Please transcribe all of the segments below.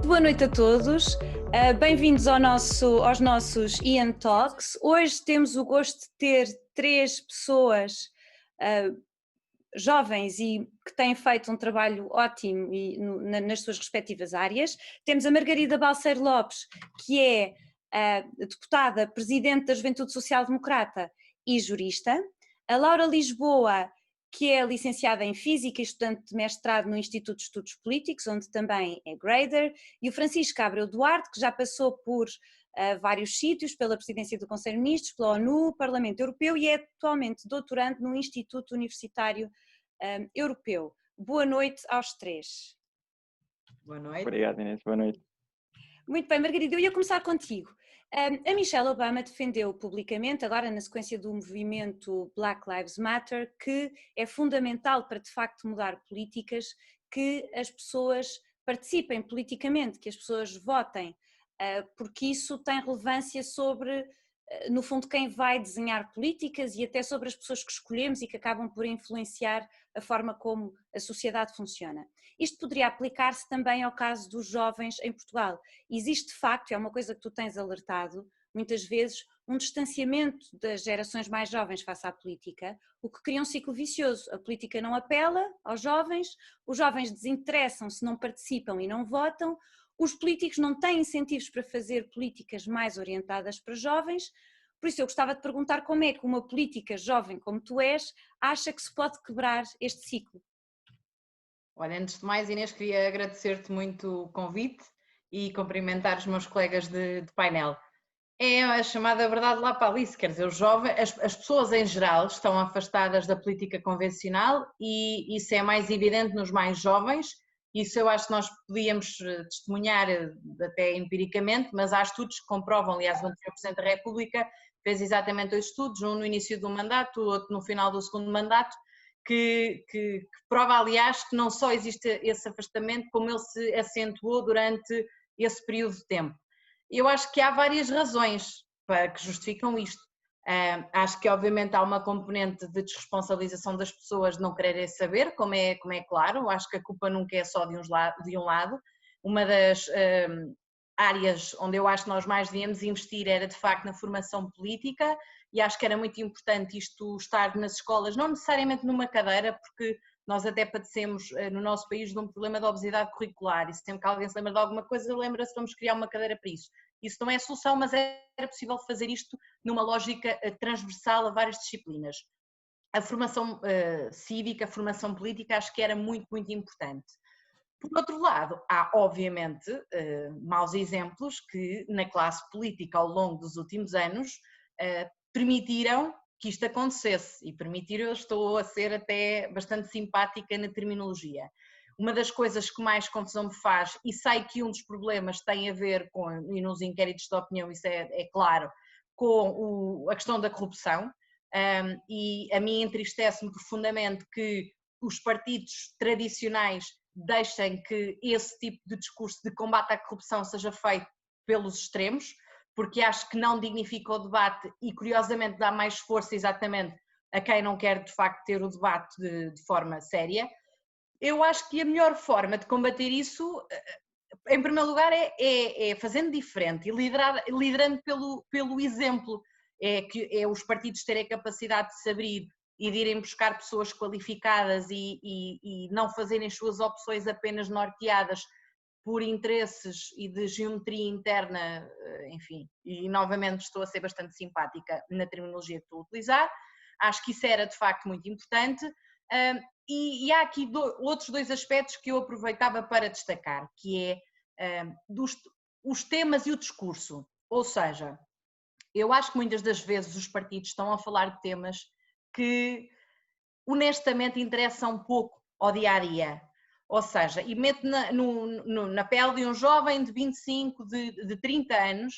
Boa noite a todos, bem-vindos aos nossos Ian Talks. Hoje temos o gosto de ter três pessoas jovens e que têm feito um trabalho ótimo nas suas respectivas áreas. Temos a Margarida Balseiro Lopes, que é deputada, presidente da Juventude Social Democrata e jurista. A Laura Lisboa, que é licenciada em Física e estudante de mestrado no Instituto de Estudos Políticos, onde também é grader, e o Francisco Abreu Duarte, que já passou por vários sítios, pela presidência do Conselho de Ministros, pela ONU, Parlamento Europeu, e é atualmente doutorando no Instituto Universitário Europeu. Boa noite aos três. Boa noite. Obrigado, Inês. Boa noite. Muito bem, Margarida, eu ia começar contigo. A Michelle Obama defendeu publicamente, agora na sequência do movimento Black Lives Matter, que é fundamental para de facto mudar políticas, que as pessoas participem politicamente, que as pessoas votem, porque isso tem relevância sobre, no fundo, quem vai desenhar políticas e até sobre as pessoas que escolhemos e que acabam por influenciar a forma como a sociedade funciona. Isto poderia aplicar-se também ao caso dos jovens em Portugal. Existe de facto, é uma coisa que tu tens alertado, muitas vezes, um distanciamento das gerações mais jovens face à política, o que cria um ciclo vicioso. A política não apela aos jovens, os jovens desinteressam-se, não participam e não votam, os políticos não têm incentivos para fazer políticas mais orientadas para jovens. Por isso eu gostava de perguntar como é que uma política jovem como tu és acha que se pode quebrar este ciclo? Olha, antes de mais, Inês, queria agradecer-te muito o convite e cumprimentar os meus colegas de painel. É a chamada verdade lá para Alice, quer dizer, as pessoas em geral estão afastadas da política convencional e isso é mais evidente nos mais jovens. Isso eu acho que nós podíamos testemunhar até empiricamente, mas há estudos que comprovam, aliás, o anterior Presidente da República fez exatamente 2 estudos, um no início do mandato, o outro no final do segundo mandato, que prova, aliás, que não só existe esse afastamento, como ele se acentuou durante esse período de tempo. Eu acho que há várias razões para que justificam isto. Acho que obviamente há uma componente de desresponsabilização das pessoas de não quererem saber, como é claro, acho que a culpa nunca é só de um lado. Uma das áreas onde eu acho que nós mais devíamos investir era de facto na formação política e acho que era muito importante isto estar nas escolas, não necessariamente numa cadeira, porque nós até padecemos no nosso país de um problema de obesidade curricular e sempre que alguém se lembra de alguma coisa, lembra-se, vamos criar uma cadeira para isso. Isso não é a solução, mas era possível fazer isto numa lógica transversal a várias disciplinas. A formação cívica, a formação política, acho que era muito, muito importante. Por outro lado, há obviamente maus exemplos que na classe política ao longo dos últimos anos permitiram que isto acontecesse e permitiram, eu estou a ser até bastante simpática na terminologia. Uma das coisas que mais confusão me faz, e sei que um dos problemas tem a ver com, e nos inquéritos de opinião isso é claro, com a questão da corrupção, e a mim entristece-me profundamente que os partidos tradicionais deixem que esse tipo de discurso de combate à corrupção seja feito pelos extremos, porque acho que não dignifica o debate e curiosamente dá mais força exatamente a quem não quer de facto ter o debate de forma séria. Eu acho que a melhor forma de combater isso, em primeiro lugar, é fazendo diferente e liderando pelo exemplo, é os partidos terem a capacidade de se abrir e de irem buscar pessoas qualificadas e não fazerem as suas opções apenas norteadas por interesses e de geometria interna, enfim, e novamente estou a ser bastante simpática na terminologia que estou a utilizar, acho que isso era de facto muito importante, e há aqui outros 2 aspectos que eu aproveitava para destacar, que é os temas e o discurso, ou seja, eu acho que muitas das vezes os partidos estão a falar de temas que honestamente interessam pouco ao dia-a-dia. Ou seja, e mete na pele de um jovem de 25, de 30 anos,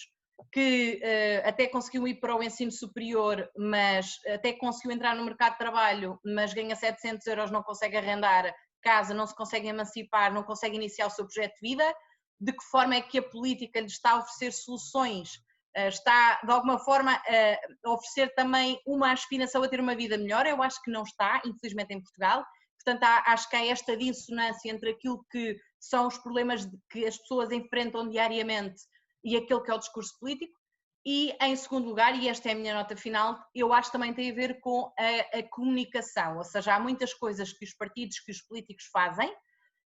que até conseguiu ir para o ensino superior, mas até conseguiu entrar no mercado de trabalho, mas ganha 700 euros, não consegue arrendar casa, não se consegue emancipar, não consegue iniciar o seu projeto de vida. De que forma é que a política lhe está a oferecer soluções? Está, de alguma forma, a oferecer também uma aspiração a ter uma vida melhor? Eu acho que não está, infelizmente, em Portugal. Portanto, acho que há esta dissonância entre aquilo que são os problemas que as pessoas enfrentam diariamente e aquele que é o discurso político. E em segundo lugar, e esta é a minha nota final, eu acho que também tem a ver com a comunicação, ou seja, há muitas coisas que os partidos, que os políticos fazem,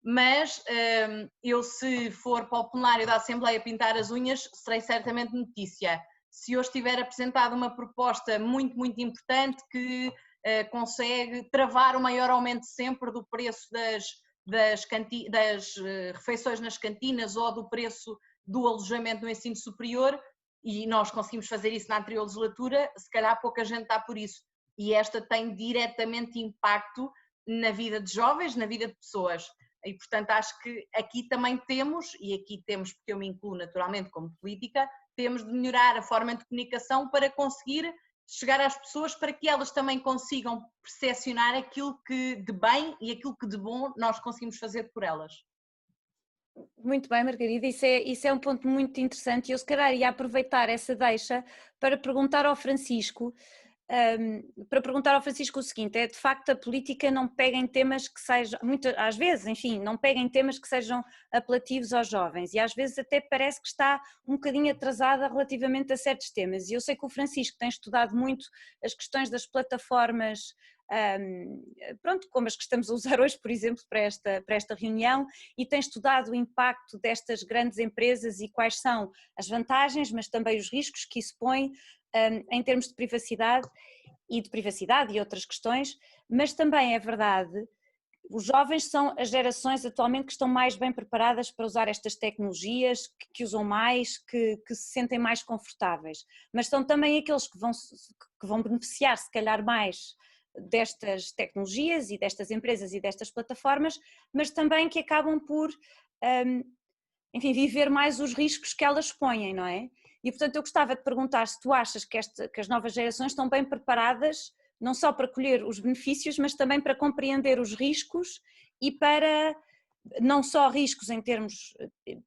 mas eu, se for para o plenário da Assembleia pintar as unhas, serei certamente notícia. Se hoje tiver apresentado uma proposta muito, muito importante que consegue travar o maior aumento sempre do preço das refeições nas cantinas ou do preço do alojamento no ensino superior, e nós conseguimos fazer isso na anterior legislatura, se calhar pouca gente está por isso. E esta tem diretamente impacto na vida de jovens, na vida de pessoas. E, portanto, acho que aqui também temos, e aqui temos, porque eu me incluo naturalmente como política, temos de melhorar a forma de comunicação para conseguir chegar às pessoas, para que elas também consigam percepcionar aquilo que de bem e aquilo que de bom nós conseguimos fazer por elas. Muito bem, Margarida, isso é um ponto muito interessante e eu se calhar ia aproveitar essa deixa para perguntar ao Francisco, o seguinte: é de facto a política não pega em temas que sejam, às vezes, enfim, não pega em temas que sejam apelativos aos jovens e às vezes até parece que está um bocadinho atrasada relativamente a certos temas, e eu sei que o Francisco tem estudado muito as questões das plataformas, pronto, como as que estamos a usar hoje, por exemplo, para esta reunião, e tem estudado o impacto destas grandes empresas e quais são as vantagens, mas também os riscos que isso põe em termos de privacidade e outras questões, mas também é verdade, os jovens são as gerações atualmente que estão mais bem preparadas para usar estas tecnologias, que usam mais, que se sentem mais confortáveis, mas são também aqueles que vão beneficiar se calhar mais destas tecnologias e destas empresas e destas plataformas, mas também que acabam por, enfim, viver mais os riscos que elas põem, não é? E portanto eu gostava de perguntar se tu achas que as novas gerações estão bem preparadas, não só para colher os benefícios, mas também para compreender os riscos e para, não só riscos em termos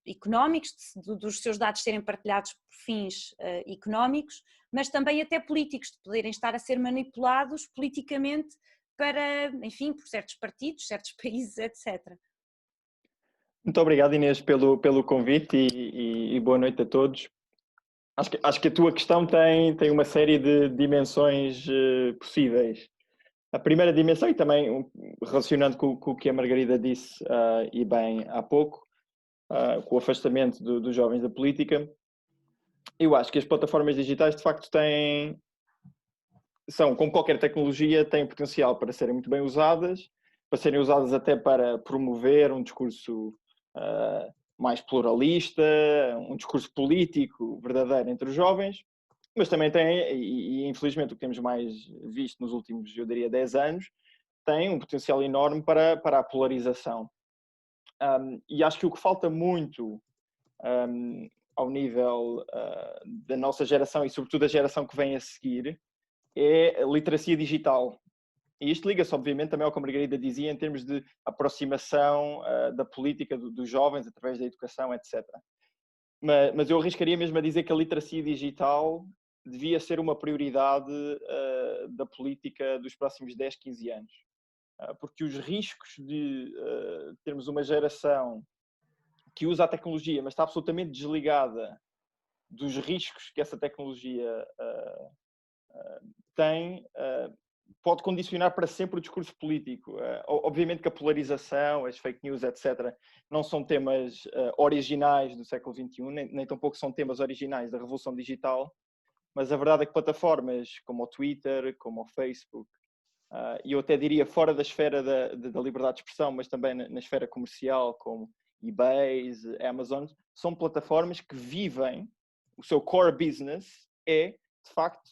económicos, dos seus dados serem partilhados por fins económicos, mas também até políticos, de poderem estar a ser manipulados politicamente para, enfim, por certos partidos, certos países, etc. Muito obrigado, Inês, pelo convite e boa noite a todos. Acho que a tua questão tem uma série de dimensões possíveis. A primeira dimensão, e também relacionando com o que a Margarida disse e bem há pouco, com o afastamento dos jovens da política, eu acho que as plataformas digitais de facto são, como qualquer tecnologia, têm potencial para serem muito bem usadas, para serem usadas até para promover um discurso mais pluralista, um discurso político verdadeiro entre os jovens, mas também tem, e infelizmente o que temos mais visto nos últimos, eu diria, 10 anos, tem um potencial enorme para a polarização. E acho que o que falta muito ao nível da nossa geração e sobretudo da geração que vem a seguir é a literacia digital. E isto liga-se, obviamente, também ao que a Margarida dizia em termos de aproximação da política dos jovens através da educação, etc. Mas eu arriscaria mesmo a dizer que a literacia digital devia ser uma prioridade da política dos próximos 10, 15 anos. Porque os riscos de termos uma geração que usa a tecnologia, mas está absolutamente desligada dos riscos que essa tecnologia tem, pode condicionar para sempre o discurso político. Obviamente que a polarização, as fake news, etc., não são temas originais do século XXI, nem tampouco são temas originais da revolução digital, mas a verdade é que plataformas como o Twitter, como o Facebook, e eu até diria fora da esfera da liberdade de expressão, mas também na esfera comercial, como eBay, Amazon, são plataformas que vivem, o seu core business é, de facto,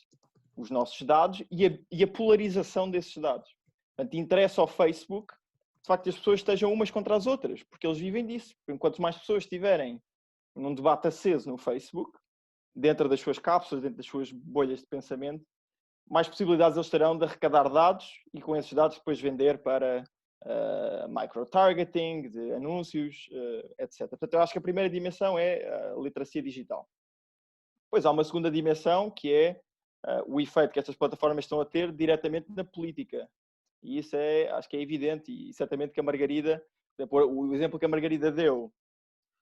os nossos dados e a polarização desses dados. Portanto, interessa ao Facebook, de facto, as pessoas estejam umas contra as outras, porque eles vivem disso. Enquanto mais pessoas estiverem num debate aceso no Facebook, dentro das suas cápsulas, dentro das suas bolhas de pensamento, mais possibilidades eles terão de arrecadar dados e com esses dados depois vender para micro-targeting, de anúncios, etc. Portanto, eu acho que a primeira dimensão é a literacia digital. Depois há uma segunda dimensão que é o efeito que estas plataformas estão a ter diretamente na política. E isso acho que é evidente e certamente que a Margarida O exemplo que a Margarida deu,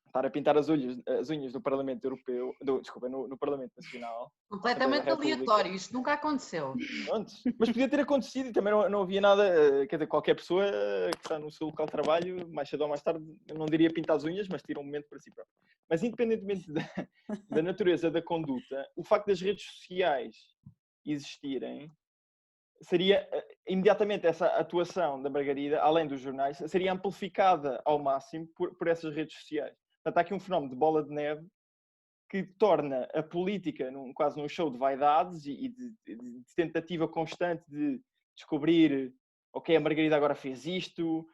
estar a pintar as unhas no Parlamento Europeu, no Parlamento Nacional. Completamente aleatório, isto nunca aconteceu. Pronto. Mas podia ter acontecido e também não havia nada, quer dizer, qualquer pessoa que está no seu local de trabalho, mais cedo ou mais tarde, eu não diria pintar as unhas, mas tira um momento para si próprio. Mas independentemente da natureza da conduta, o facto das redes sociais existirem, seria imediatamente essa atuação da Margarida, além dos jornais, seria amplificada ao máximo por essas redes sociais. Portanto, há aqui um fenómeno de bola de neve que torna a política quase num show de vaidades e de tentativa constante de descobrir, ok, a Margarida agora fez isto,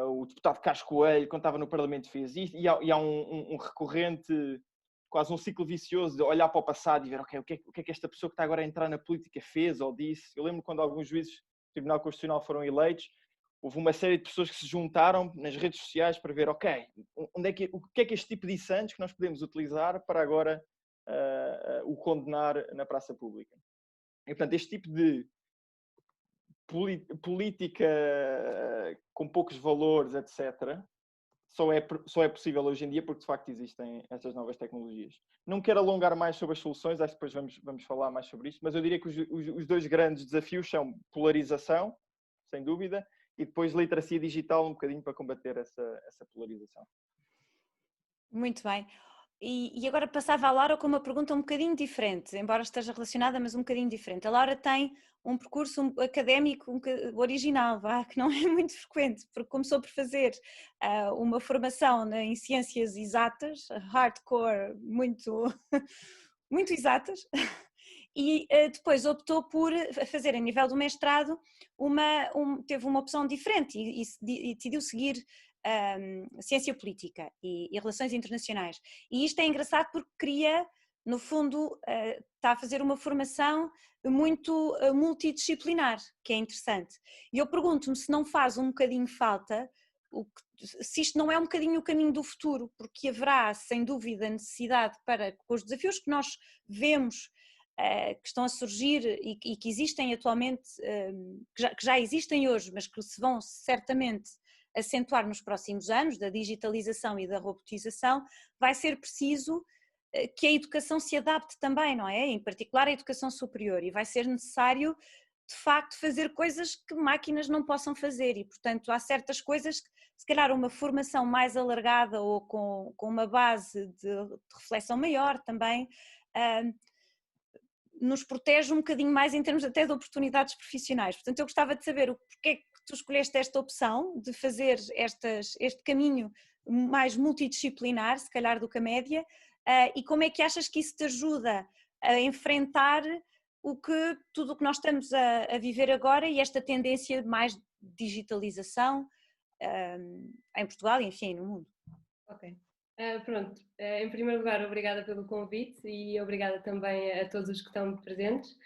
o deputado Carlos Coelho, quando estava no Parlamento, fez isto, e há um recorrente, quase um ciclo vicioso de olhar para o passado e ver, ok, o que é que esta pessoa que está agora a entrar na política fez ou disse. Eu lembro quando alguns juízes do Tribunal Constitucional foram eleitos, houve uma série de pessoas que se juntaram nas redes sociais para ver, ok, o que é que este tipo disse antes que nós podemos utilizar para agora o condenar na praça pública. E, portanto, este tipo de política com poucos valores, etc., só é possível hoje em dia porque, de facto, existem estas novas tecnologias. Não quero alongar mais sobre as soluções, acho que depois vamos falar mais sobre isto, mas eu diria que os dois grandes desafios são polarização, sem dúvida, e depois literacia digital um bocadinho para combater essa polarização. Muito bem. E agora passava a Laura com uma pergunta um bocadinho diferente, embora esteja relacionada, mas um bocadinho diferente. A Laura tem um percurso académico original, que não é muito frequente, porque começou por fazer uma formação em ciências exatas, hardcore, muito, muito exatas, e depois optou por fazer a nível do mestrado, teve uma opção diferente e decidiu seguir ciência política e relações internacionais. E isto é engraçado porque cria, no fundo, está a fazer uma formação muito multidisciplinar, que é interessante. E eu pergunto-me se não faz um bocadinho falta, se isto não é um bocadinho o caminho do futuro, porque haverá, sem dúvida, necessidade para, com os desafios que nós vemos que estão a surgir e que existem atualmente, que já existem hoje, mas que se vão certamente acentuar nos próximos anos, da digitalização e da robotização, vai ser preciso que a educação se adapte também, não é? Em particular a educação superior, e vai ser necessário, de facto, fazer coisas que máquinas não possam fazer, e portanto há certas coisas que, se calhar, uma formação mais alargada ou com uma base de reflexão maior também, nos protege um bocadinho mais em termos até de oportunidades profissionais. Portanto, eu gostava de saber porque é que tu escolheste esta opção de fazer este caminho mais multidisciplinar, se calhar do que a média, e como é que achas que isso te ajuda a enfrentar tudo o que nós estamos a viver agora e esta tendência de mais digitalização em Portugal e, enfim, no mundo? Ok. Pronto, em primeiro lugar, obrigada pelo convite e obrigada também a todos os que estão presentes.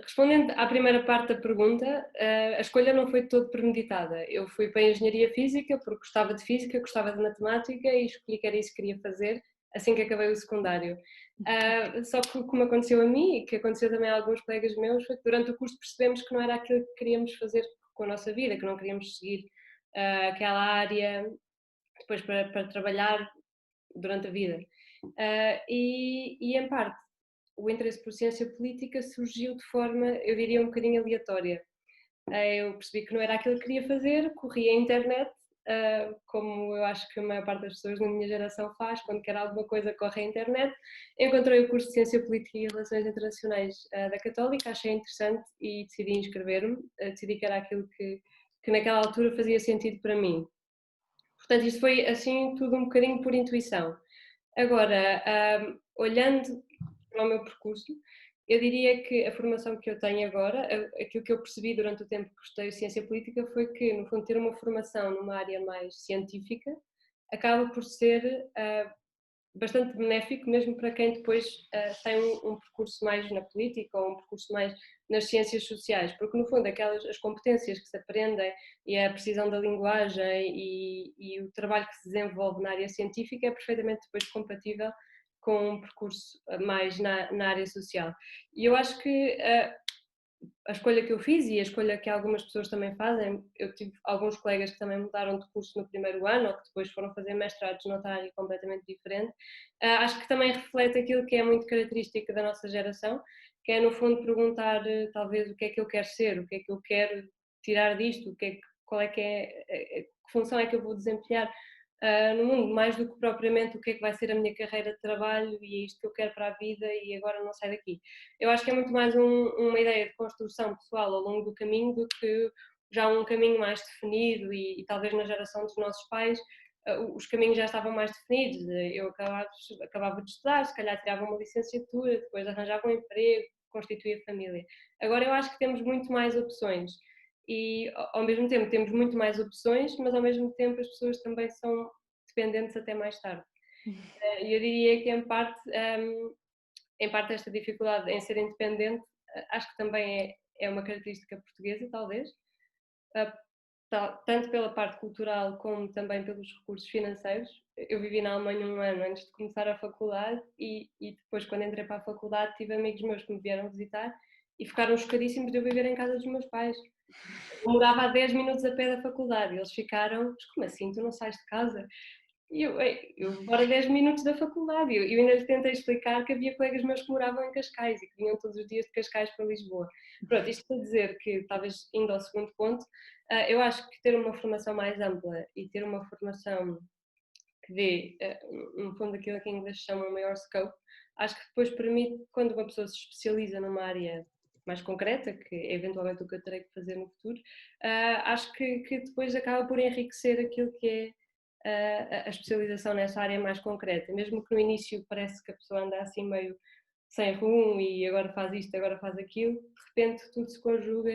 Respondendo à primeira parte da pergunta, a escolha não foi todo premeditada. Eu fui para a Engenharia Física porque gostava de Física, gostava de Matemática e escolhi que era isso que queria fazer assim que acabei o secundário. Só que como aconteceu a mim e que aconteceu também a alguns colegas meus, foi que durante o curso percebemos que não era aquilo que queríamos fazer com a nossa vida, que não queríamos seguir aquela área depois para trabalhar durante a vida. E em parte, o interesse por ciência política surgiu de forma, eu diria, um bocadinho aleatória. Eu percebi que não era aquilo que queria fazer, corri à internet, como eu acho que a maior parte das pessoas na minha geração faz, quando quer alguma coisa corre à internet. Encontrei o curso de Ciência Política e Relações Internacionais da Católica, achei interessante e decidi inscrever-me, decidi que era aquilo que naquela altura fazia sentido para mim. Portanto, isto foi assim tudo um bocadinho por intuição. Agora, olhando para o meu percurso, eu diria que a formação que eu tenho agora, aquilo que eu percebi durante o tempo que estudei Ciência Política foi que, no fundo, ter uma formação numa área mais científica acaba por ser bastante benéfico mesmo para quem depois tem um percurso mais na política ou um percurso mais nas ciências sociais, porque no fundo as competências que se aprendem e a precisão da linguagem e o trabalho que se desenvolve na área científica é perfeitamente depois compatível com um percurso mais na área social. E eu acho que a escolha que eu fiz e a escolha que algumas pessoas também fazem, eu tive alguns colegas que também mudaram de curso no primeiro ano ou que depois foram fazer mestrados noutra área completamente diferente, acho que também reflete aquilo que é muito característico da nossa geração, que é no fundo perguntar talvez o que é que eu quero ser, o que é que eu quero tirar disto, qual é que função é que eu vou desempenhar no mundo, mais do que propriamente o que é que vai ser a minha carreira de trabalho e é isto que eu quero para a vida e agora não saio daqui. Eu acho que é muito mais uma ideia de construção pessoal ao longo do caminho do que já um caminho mais definido e talvez na geração dos nossos pais os caminhos já estavam mais definidos. Eu acabava de estudar, se calhar tirava uma licenciatura, depois arranjava um emprego, constituía família. Agora eu acho que temos muito mais opções e ao mesmo tempo temos muito mais opções, mas ao mesmo tempo as pessoas também são dependentes até mais tarde. E eu diria que em parte esta dificuldade em ser independente, acho que também é uma característica portuguesa, talvez, tanto pela parte cultural como também pelos recursos financeiros. Eu vivi na Alemanha um ano antes de começar a faculdade e depois quando entrei para a faculdade tive amigos meus que me vieram visitar e ficaram chocadíssimos de eu viver em casa dos meus pais. Eu morava a 10 minutos a pé da faculdade e eles ficaram, mas como assim, tu não sais de casa? E eu fora 10 minutos da faculdade, eu ainda lhe tentei explicar que havia colegas meus que moravam em Cascais e que vinham todos os dias de Cascais para Lisboa. Pronto, isto para dizer que, talvez indo ao segundo ponto, eu acho que ter uma formação mais ampla e ter uma formação que dê, no fundo, aquilo que em inglês chamam maior scope, acho que depois permite, quando uma pessoa se especializa numa área mais concreta, que é eventualmente o que eu terei que fazer no futuro, acho que depois acaba por enriquecer aquilo que é a especialização nessa área mais concreta, mesmo que no início parece que a pessoa anda assim meio sem rumo e agora faz isto, agora faz aquilo, de repente tudo se conjuga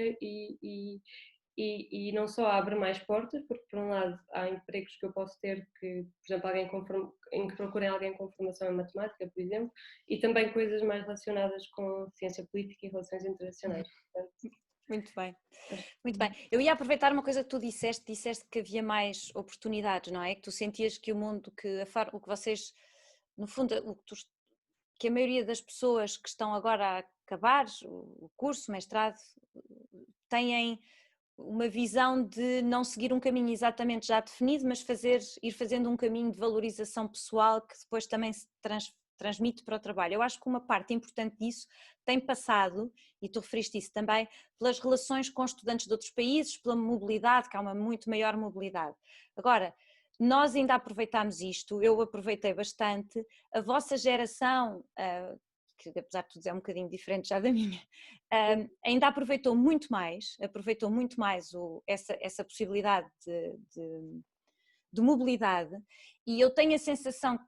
e não só abre mais portas, porque por um lado há empregos que eu posso ter que, por exemplo, em que procurem alguém com formação em matemática, por exemplo, e também coisas mais relacionadas com ciência política e relações internacionais. Portanto, muito bem, muito bem. Eu ia aproveitar uma coisa que tu disseste que havia mais oportunidades, não é? Que tu sentias que o mundo, o que vocês, no fundo, que a maioria das pessoas que estão agora a acabar o curso, o mestrado, têm uma visão de não seguir um caminho exatamente já definido, mas ir fazendo um caminho de valorização pessoal que depois também se transmite para o trabalho. Eu acho que uma parte importante disso tem passado, e tu referiste isso também, pelas relações com estudantes de outros países, pela mobilidade, que há uma muito maior mobilidade. Agora, nós ainda aproveitámos isto, eu aproveitei bastante, a vossa geração, que apesar de tudo é um bocadinho diferente já da minha, ainda aproveitou muito mais essa possibilidade de mobilidade, e eu tenho a sensação,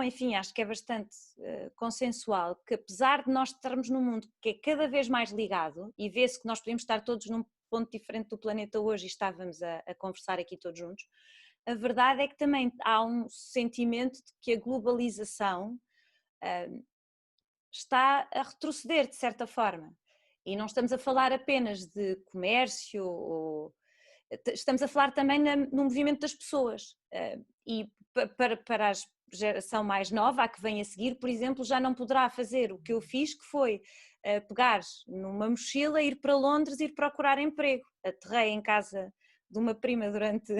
enfim, acho que é bastante consensual, que apesar de nós estarmos num mundo que é cada vez mais ligado, e vê-se que nós podemos estar todos num ponto diferente do planeta hoje e estávamos a conversar aqui todos juntos, a verdade é que também há um sentimento de que a globalização está a retroceder de certa forma, e não estamos a falar apenas de comércio, estamos a falar também no movimento das pessoas, e para a geração mais nova, a que vem a seguir, por exemplo, já não poderá fazer o que eu fiz, que foi pegar numa mochila, ir para Londres, ir procurar emprego. Aterrei em casa de uma prima durante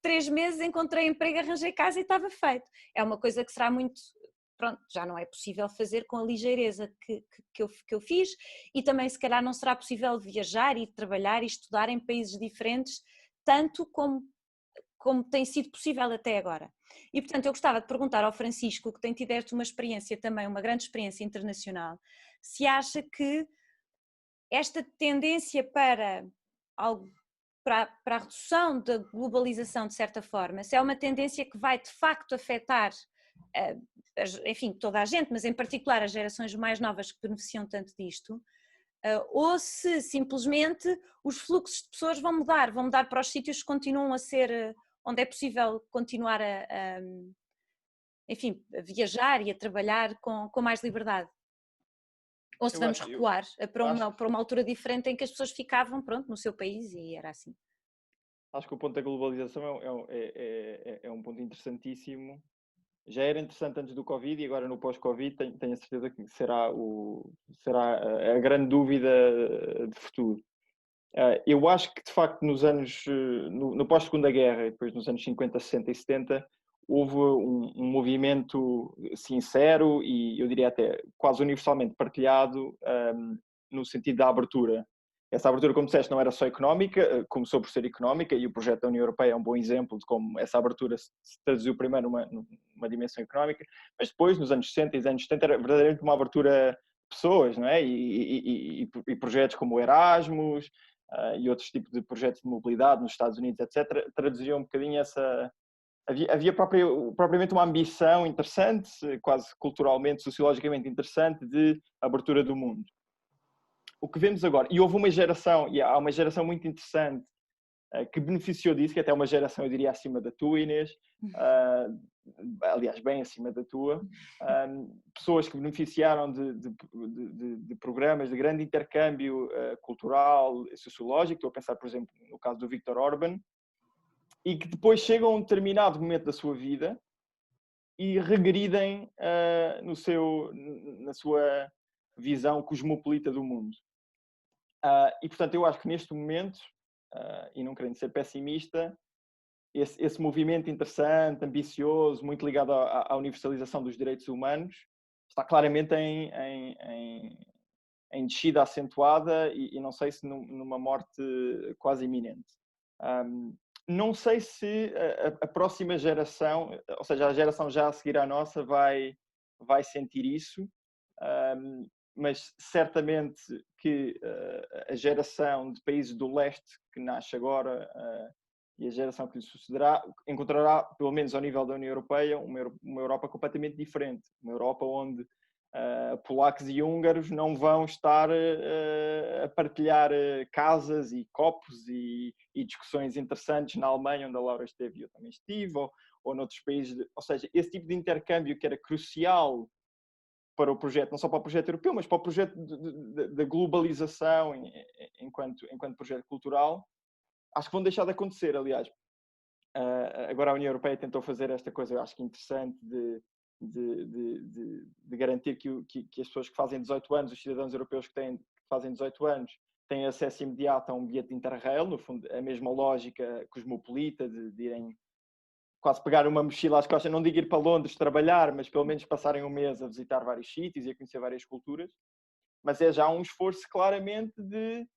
3 meses, encontrei emprego, arranjei casa e estava feito. É uma coisa que será muito... Pronto, já não é possível fazer com a ligeireza que eu fiz, e também se calhar não será possível viajar e trabalhar e estudar em países diferentes, tanto como tem sido possível até agora. E portanto eu gostava de perguntar ao Francisco, que tem tido uma experiência também, uma grande experiência internacional, se acha que esta tendência para a redução da globalização de certa forma, se é uma tendência que vai de facto afetar enfim, toda a gente, mas em particular as gerações mais novas que beneficiam tanto disto, ou se simplesmente os fluxos de pessoas vão mudar para os sítios que continuam a ser, onde é possível continuar enfim, a viajar e a trabalhar com mais liberdade. Ou se vamos recuar para uma altura diferente em que as pessoas ficavam, pronto, no seu país e era assim. Acho que o ponto da globalização é um ponto interessantíssimo, Já era interessante antes do Covid e agora no pós-Covid tenho a certeza que será a grande dúvida de futuro. Eu acho que, de facto, nos anos, no pós-Segunda Guerra, e depois nos anos 50, 60 e 70, houve um movimento sincero e, eu diria até, quase universalmente partilhado no sentido da abertura. Essa abertura, como disseste, não era só económica, começou por ser económica e o projeto da União Europeia é um bom exemplo de como essa abertura se traduziu primeiro numa dimensão económica, mas depois, nos anos 60 e nos anos 70, era verdadeiramente uma abertura de pessoas, não é? E projetos como o Erasmus e outros tipos de projetos de mobilidade nos Estados Unidos, etc., traduziam um bocadinho essa... Havia propriamente uma ambição interessante, quase culturalmente, sociologicamente interessante, de abertura do mundo. O que vemos agora, e houve uma geração, e há uma geração muito interessante que beneficiou disso, que até é uma geração, eu diria, acima da tua, Inês, aliás, bem acima da tua, pessoas que beneficiaram de programas de grande intercâmbio cultural e sociológico. Estou a pensar, por exemplo, no caso do Viktor Orban, e que depois chegam a um determinado momento da sua vida e regridem na sua visão cosmopolita do mundo. E, portanto, eu acho que neste momento, e não querendo ser pessimista, esse movimento interessante, ambicioso, muito ligado à universalização dos direitos humanos, está claramente em descida acentuada e não sei se numa morte quase iminente. Não sei se a próxima geração, ou seja, a geração já a seguir à nossa, vai sentir isso, mas certamente que a geração de países do leste que nasce agora e a geração que lhe sucederá encontrará, pelo menos ao nível da União Europeia, uma Europa completamente diferente. Uma Europa onde polacos e húngaros não vão estar a partilhar casas e copos e discussões interessantes na Alemanha, onde a Laura esteve e eu também estive, ou noutros países. Ou seja, esse tipo de intercâmbio que era crucial para o projeto, não só para o projeto europeu, mas para o projeto da globalização enquanto projeto cultural, acho que vão deixar de acontecer. Aliás, agora a União Europeia tentou fazer esta coisa, eu acho que interessante, de garantir que as pessoas que fazem 18 anos, os cidadãos europeus que fazem 18 anos, têm acesso imediato a um bilhete de Interrail, no fundo, a mesma lógica cosmopolita de irem quase pegar uma mochila às costas, não digo ir para Londres trabalhar, mas pelo menos passarem um mês a visitar vários sítios e a conhecer várias culturas. Mas é já um esforço claramente de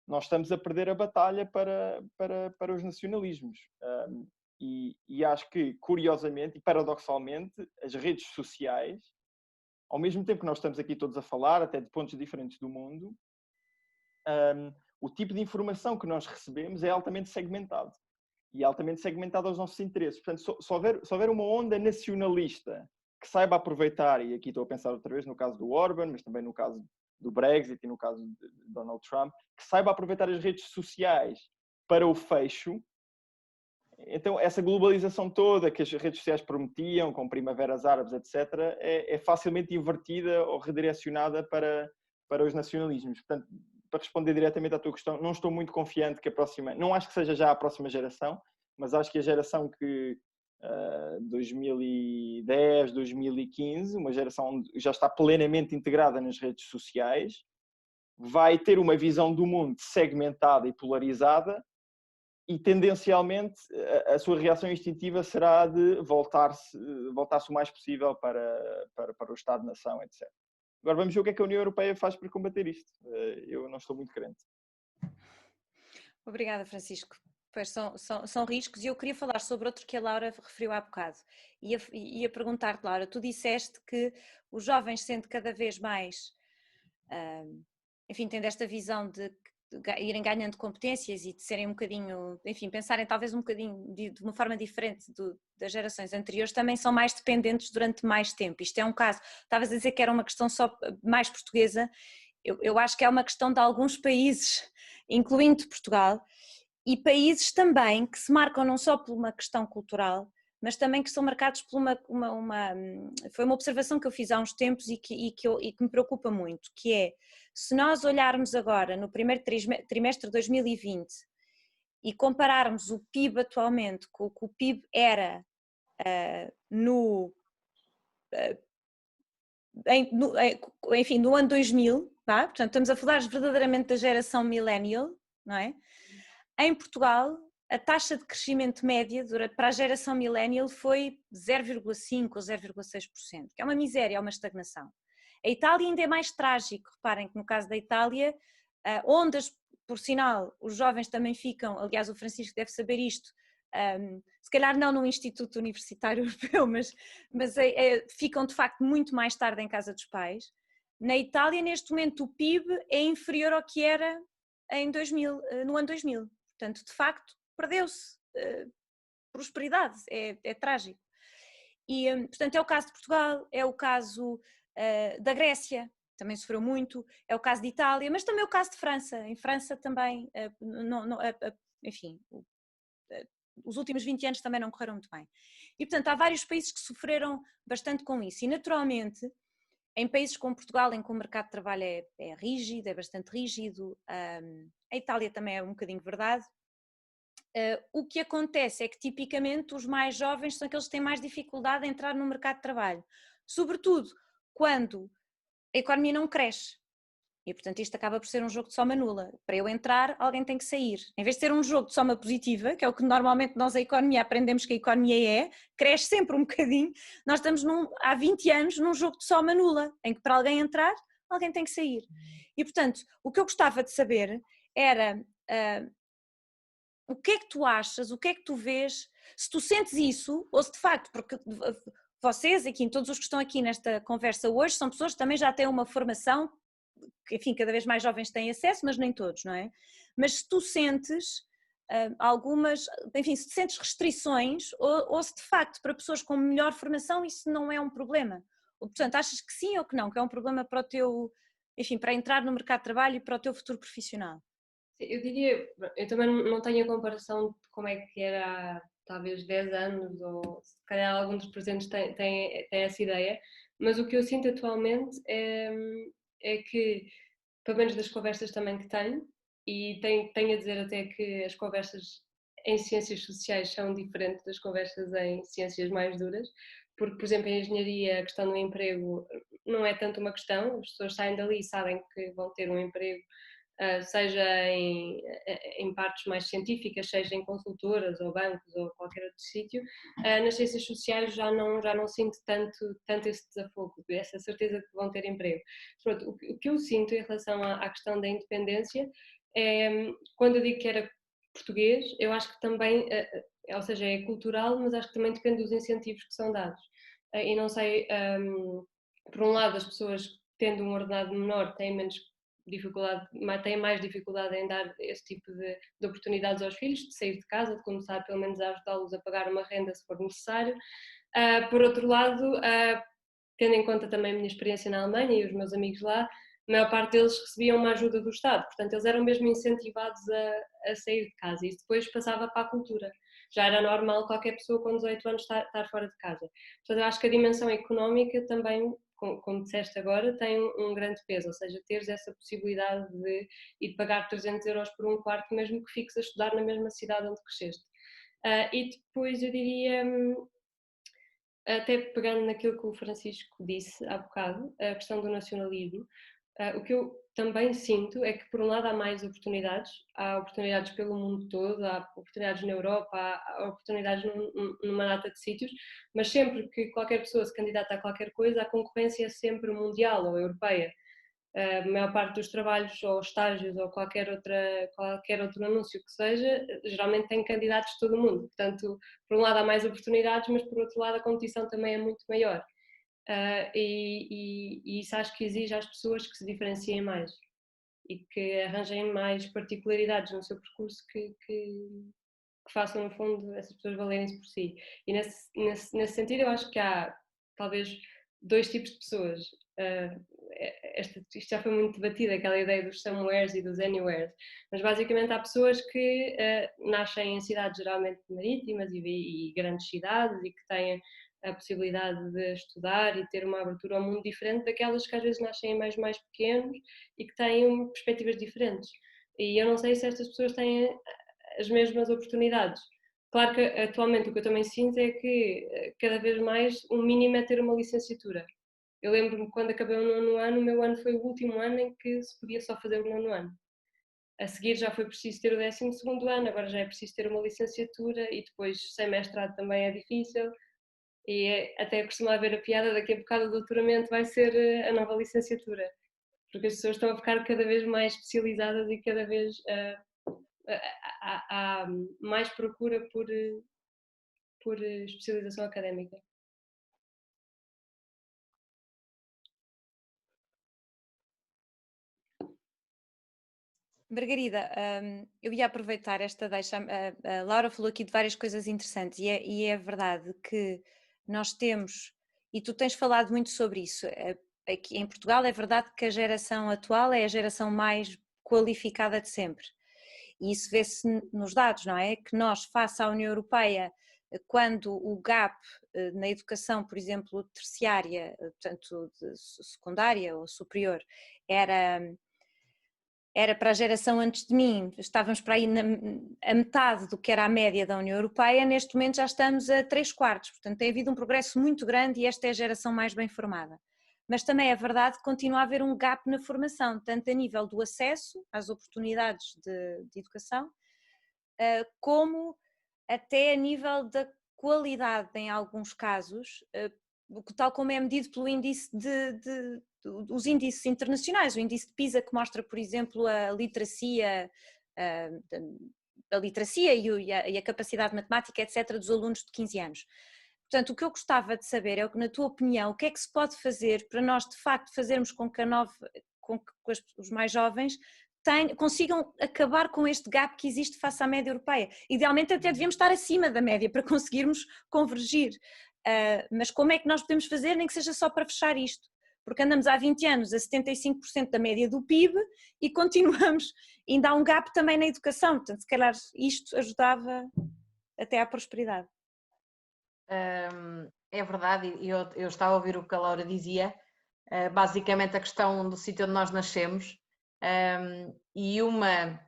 nós estamos a perder a batalha para os nacionalismos. E acho que, curiosamente e paradoxalmente, as redes sociais, ao mesmo tempo que nós estamos aqui todos a falar, até de pontos diferentes do mundo, o tipo de informação que nós recebemos é altamente segmentado. E altamente segmentado aos nossos interesses. Portanto, se houver uma onda nacionalista que saiba aproveitar, e aqui estou a pensar outra vez no caso do Orban, mas também no caso do Brexit e no caso de Donald Trump, que saiba aproveitar as redes sociais para o fecho, então essa globalização toda que as redes sociais prometiam, com primaveras árabes, etc., é facilmente invertida ou redirecionada para os nacionalismos. Portanto, para responder diretamente à tua questão, não estou muito confiante que não acho que seja já a próxima geração, mas acho que a geração que 2010, 2015, uma geração onde já está plenamente integrada nas redes sociais, vai ter uma visão do mundo segmentada e polarizada e tendencialmente a sua reação instintiva será de voltar-se o mais possível para o Estado-nação, etc. Agora vamos ver o que é que a União Europeia faz para combater isto. Eu não estou muito crente. Obrigada, Francisco. Pois são riscos e eu queria falar sobre outro que a Laura referiu há bocado. Ia perguntar-te, Laura, tu disseste que os jovens sentem cada vez mais, enfim, tendo esta visão de irem ganhando competências e de serem um bocadinho, enfim, pensarem talvez um bocadinho de uma forma diferente das gerações anteriores, também são mais dependentes durante mais tempo. Isto é um caso, estavas a dizer que era uma questão só mais portuguesa, eu acho que é uma questão de alguns países, incluindo Portugal, e países também que se marcam não só por uma questão cultural, mas também que são marcados por foi uma observação que eu fiz há uns tempos e que me preocupa muito, que é, se nós olharmos agora no primeiro trimestre de 2020 e compararmos o PIB atualmente com o que o PIB era no enfim, no ano 2000, tá? Portanto, estamos a falar verdadeiramente da geração millennial, não é? Em Portugal, a taxa de crescimento média para a geração millennial foi 0,5% ou 0,6%, que é uma miséria, é uma estagnação. A Itália ainda é mais trágico, reparem que no caso da Itália, onde, por sinal, os jovens também ficam, aliás o Francisco deve saber isto, se calhar não no Instituto Universitário Europeu, mas ficam de facto muito mais tarde em casa dos pais. Na Itália, neste momento, o PIB é inferior ao que era em 2000, no ano 2000. Portanto, de facto, perdeu-se prosperidade, é trágico. E, portanto, é o caso de Portugal, é o caso da Grécia, também sofreu muito, é o caso de Itália, mas também é o caso de França. Em França também, enfim, os últimos 20 anos também não correram muito bem. E, portanto, há vários países que sofreram bastante com isso. E, naturalmente, em países como Portugal, em que o mercado de trabalho é rígido, é bastante rígido, a Itália também é um bocadinho verdade, o que acontece é que, tipicamente, os mais jovens são aqueles que têm mais dificuldade em entrar no mercado de trabalho. Sobretudo quando a economia não cresce. E, portanto, isto acaba por ser um jogo de soma nula. Para eu entrar, alguém tem que sair. Em vez de ser um jogo de soma positiva, que é o que normalmente nós, a economia, aprendemos que a economia cresce sempre um bocadinho, nós estamos há 20 anos num jogo de soma nula, em que para alguém entrar, alguém tem que sair. E, portanto, o que eu gostava de saber era o que é que tu achas, o que é que tu vês, se tu sentes isso, ou se de facto, porque vocês aqui, todos os que estão aqui nesta conversa hoje, são pessoas que também já têm uma formação, que, enfim, cada vez mais jovens têm acesso, mas nem todos, não é? Mas se tu sentes algumas, enfim, se sentes restrições, ou se de facto para pessoas com melhor formação isso não é um problema. Ou, portanto, achas que sim ou que não, que é um problema para o teu, enfim, para entrar no mercado de trabalho e para o teu futuro profissional? Eu diria, eu também não tenho a comparação de como é que era há talvez 10 anos, ou se calhar algum dos presentes tem essa ideia, mas o que eu sinto atualmente é que, pelo menos das conversas também que tenho, e tenho a dizer até que as conversas em ciências sociais são diferentes das conversas em ciências mais duras, porque, por exemplo, em engenharia a questão do emprego não é tanto uma questão, as pessoas saem dali e sabem que vão ter um emprego, seja em partes mais científicas, seja em consultoras ou bancos ou qualquer outro sítio. Nas ciências sociais já não sinto tanto esse desafogo, essa certeza que vão ter emprego. Pronto, o que eu sinto em relação à questão da independência é, quando eu digo que era português, eu acho que também, ou seja, é cultural, mas acho que também depende dos incentivos que são dados. E não sei, por um lado, as pessoas tendo um ordenado menor têm menos dificuldade, têm mais dificuldade em dar esse tipo de oportunidades aos filhos, de sair de casa, de começar pelo menos a ajudá-los a pagar uma renda se for necessário. Por outro lado, tendo em conta também a minha experiência na Alemanha e os meus amigos lá, a maior parte deles recebiam uma ajuda do Estado, portanto eles eram mesmo incentivados a sair de casa, e isso depois passava para a cultura. Já era normal qualquer pessoa com 18 anos estar fora de casa. Portanto, eu acho que a dimensão económica também, como disseste agora, tem um grande peso, ou seja, teres essa possibilidade de ir pagar 300 euros por um quarto, mesmo que fiques a estudar na mesma cidade onde cresceste. E depois eu diria, até pegando naquilo que o Francisco disse há bocado, a questão do nacionalismo, o que eu também sinto é que, por um lado, há oportunidades pelo mundo todo, há oportunidades na Europa, há oportunidades numa data de sítios, mas sempre que qualquer pessoa se candidata a qualquer coisa, a concorrência é sempre mundial ou europeia. A maior parte dos trabalhos ou estágios ou qualquer outro anúncio que seja, geralmente tem candidatos de todo o mundo. Portanto, por um lado há mais oportunidades, mas por outro lado a competição também é muito maior. E isso acho que exige às pessoas que se diferenciem mais e que arranjem mais particularidades no seu percurso que façam, no fundo, essas pessoas valerem-se por si. E nesse sentido eu acho que há talvez dois tipos de pessoas. Isto já foi muito debatido, aquela ideia dos somewheres e dos anywheres, mas basicamente há pessoas que nascem em cidades geralmente marítimas e grandes cidades e que têm a possibilidade de estudar e ter uma abertura ao mundo diferente daquelas que às vezes nascem em meios mais pequenos e que têm perspectivas diferentes. E eu não sei se estas pessoas têm as mesmas oportunidades. Claro que atualmente o que eu também sinto é que cada vez mais o mínimo é ter uma licenciatura. Eu lembro-me quando acabei o 9º ano, o meu ano foi o último ano em que se podia só fazer o 9º ano. A seguir já foi preciso ter o 12º ano, agora já é preciso ter uma licenciatura e depois sem mestrado também é difícil. E até costumo haver a piada, daqui a bocado o doutoramento vai ser a nova licenciatura, porque as pessoas estão a ficar cada vez mais especializadas e cada vez há mais procura por especialização académica. Margarida, eu ia aproveitar esta deixa. A Laura falou aqui de várias coisas interessantes e é verdade que nós temos, e tu tens falado muito sobre isso, aqui em Portugal é verdade que a geração atual é a geração mais qualificada de sempre. E isso vê-se nos dados, não é? Que nós, face à União Europeia, quando o gap na educação, por exemplo, terciária, portanto de secundária ou superior, era para a geração antes de mim, estávamos para aí a metade do que era a média da União Europeia, neste momento já estamos a 3/4, portanto tem havido um progresso muito grande e esta é a geração mais bem formada. Mas também é verdade que continua a haver um gap na formação, tanto a nível do acesso às oportunidades de educação, como até a nível da qualidade em alguns casos, tal como é medido pelo índice os índices internacionais, o índice de PISA que mostra, por exemplo, a literacia e a capacidade matemática, etc., dos alunos de 15 anos. Portanto, o que eu gostava de saber é, na tua opinião, o que é que se pode fazer para nós, de facto, fazermos com que os mais jovens consigam acabar com este gap que existe face à média europeia. Idealmente até devíamos estar acima da média para conseguirmos convergir, mas como é que nós podemos fazer, nem que seja só para fechar isto? Porque andamos há 20 anos a 75% da média do PIB e continuamos, ainda há um gap também na educação, portanto se calhar isto ajudava até à prosperidade. É verdade, e eu estava a ouvir o que a Laura dizia, basicamente a questão do sítio onde nós nascemos, e uma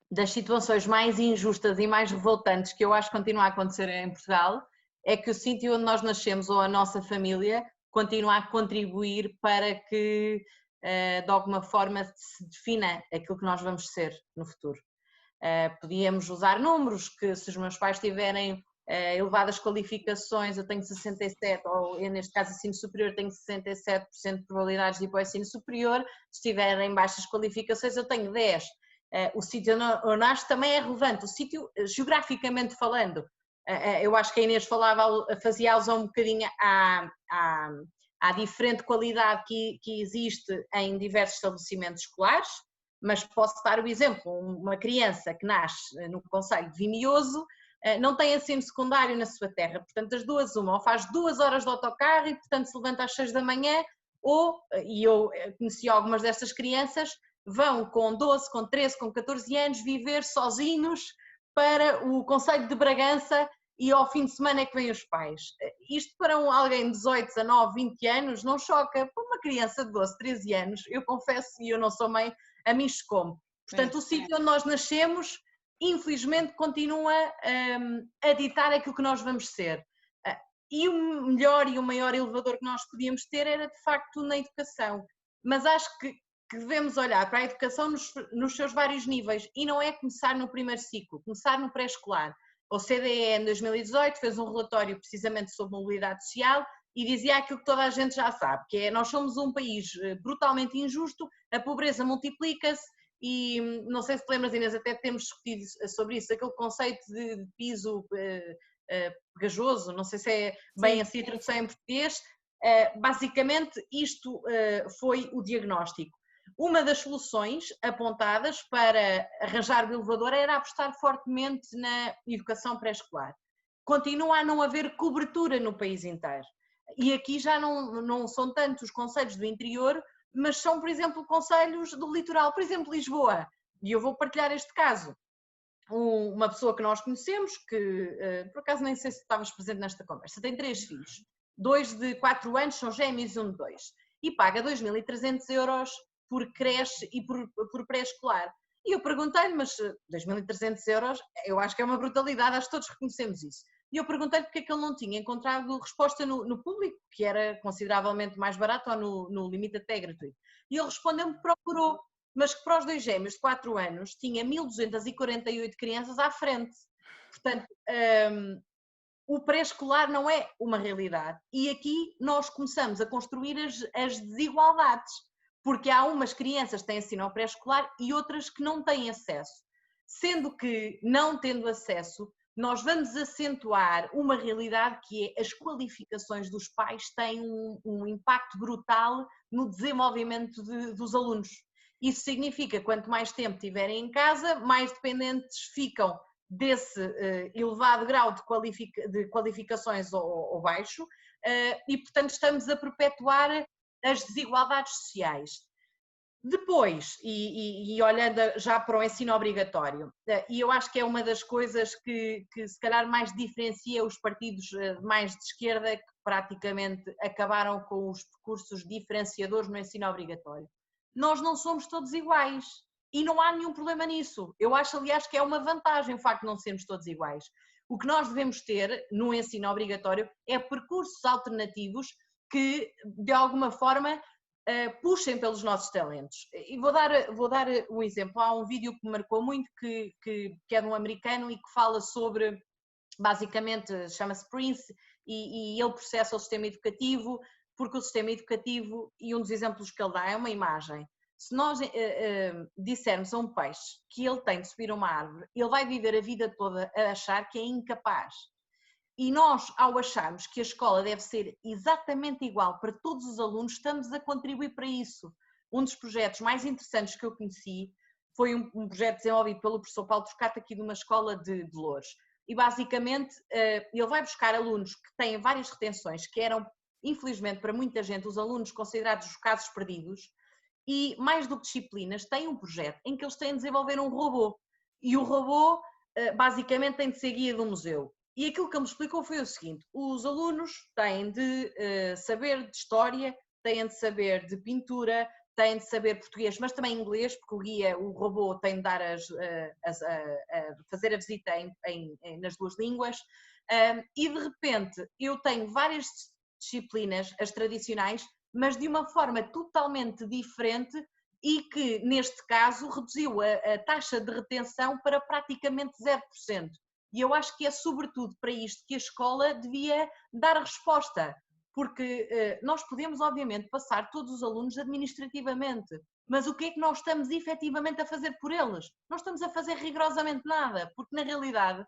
das situações mais injustas e mais revoltantes que eu acho que continua a acontecer em Portugal é que o sítio onde nós nascemos ou a nossa família continua a contribuir para que de alguma forma se defina aquilo que nós vamos ser no futuro. Podíamos usar números, que se os meus pais tiverem elevadas qualificações, eu tenho 67, ou eu, neste caso ensino superior, tenho 67% de probabilidades de ir para o ensino superior, se tiverem baixas qualificações eu tenho 10. O sítio onde nasce também é relevante, o sítio geograficamente falando. Eu acho que a Inês fazia alusão um bocadinho à diferente qualidade que existe em diversos estabelecimentos escolares, mas posso dar o exemplo, uma criança que nasce no concelho de Vimioso não tem ensino secundário na sua terra, portanto das duas uma, ou faz 2 horas de autocarro e portanto se levanta às 6 da manhã, e eu conheci algumas destas crianças, vão com 12, com 13, com 14 anos viver sozinhos para o concelho de Bragança e ao fim de semana é que vêm os pais. Isto para alguém de 18, 19, 20 anos não choca, para uma criança de 12, 13 anos, eu confesso, e eu não sou mãe, a mim chocou-me. Portanto, o sítio onde nós nascemos, infelizmente, continua a ditar aquilo que nós vamos ser. E o melhor e o maior elevador que nós podíamos ter era, de facto, na educação. Mas acho que devemos olhar para a educação nos seus vários níveis e não é começar no primeiro ciclo, começar no pré-escolar. O CDE, em 2018, fez um relatório precisamente sobre mobilidade social e dizia aquilo que toda a gente já sabe, que é nós somos um país brutalmente injusto, a pobreza multiplica-se e não sei se te lembras, Inês, até temos discutido sobre isso, aquele conceito de piso pegajoso, não sei se é bem assim a tradução em português, basicamente isto foi o diagnóstico. Uma das soluções apontadas para arranjar o elevador era apostar fortemente na educação pré-escolar. Continua a não haver cobertura no país inteiro. E aqui já não são tanto os concelhos do interior, mas são, por exemplo, concelhos do litoral, por exemplo, Lisboa. E eu vou partilhar este caso. Uma pessoa que nós conhecemos, que por acaso nem sei se estavas presente nesta conversa, tem 3 filhos. 2 de 4 anos são gêmeos e 1 de 2. E paga 2.300 euros por creche e por pré-escolar. E eu perguntei-lhe, mas 2.300 euros, eu acho que é uma brutalidade, acho que todos reconhecemos isso. E eu perguntei-lhe porque é que ele não tinha encontrado resposta no público, que era consideravelmente mais barato, ou no limite até gratuito. E ele respondeu-me que procurou, mas que para os 2 gêmeos de 4 anos tinha 1.248 crianças à frente. Portanto, o pré-escolar não é uma realidade. E aqui nós começamos a construir as desigualdades, porque há umas crianças que têm ensino ao pré-escolar e outras que não têm acesso. Sendo que, não tendo acesso, nós vamos acentuar uma realidade que é as qualificações dos pais têm um impacto brutal no desenvolvimento dos alunos. Isso significa que quanto mais tempo tiverem em casa, mais dependentes ficam desse elevado grau de qualificações ou baixo, e portanto estamos a perpetuar as desigualdades sociais. Depois, e olhando já para o ensino obrigatório, e eu acho que é uma das coisas que se calhar mais diferencia os partidos mais de esquerda, que praticamente acabaram com os percursos diferenciadores no ensino obrigatório. Nós não somos todos iguais e não há nenhum problema nisso. Eu acho, aliás, que é uma vantagem o facto de não sermos todos iguais. O que nós devemos ter no ensino obrigatório é percursos alternativos que, de alguma forma, puxem pelos nossos talentos. E vou dar um exemplo. Há um vídeo que me marcou muito, que é de um americano e que fala sobre, basicamente, chama-se Prince, e ele processa o sistema educativo, porque o sistema educativo, e um dos exemplos que ele dá é uma imagem. Se nós dissermos a um peixe que ele tem de subir uma árvore, ele vai viver a vida toda a achar que é incapaz. E nós, ao acharmos que a escola deve ser exatamente igual para todos os alunos, estamos a contribuir para isso. Um dos projetos mais interessantes que eu conheci foi um projeto desenvolvido pelo professor Paulo Turcato aqui de uma escola de Loures. E basicamente ele vai buscar alunos que têm várias retenções, que eram, infelizmente para muita gente, os alunos considerados os casos perdidos, e mais do que disciplinas, tem um projeto em que eles têm de desenvolver um robô. E o robô basicamente tem de ser guia do museu. E aquilo que ele me explicou foi o seguinte: os alunos têm de saber de história, têm de saber de pintura, têm de saber português, mas também inglês, porque o guia, o robô, tem de dar fazer a visita nas 2 línguas. E de repente eu tenho várias disciplinas, as tradicionais, mas de uma forma totalmente diferente e que, neste caso, reduziu a taxa de retenção para praticamente 0%. E eu acho que é sobretudo para isto que a escola devia dar resposta, porque nós podemos obviamente passar todos os alunos administrativamente, mas o que é que nós estamos efetivamente a fazer por eles? Não estamos a fazer rigorosamente nada, porque na realidade,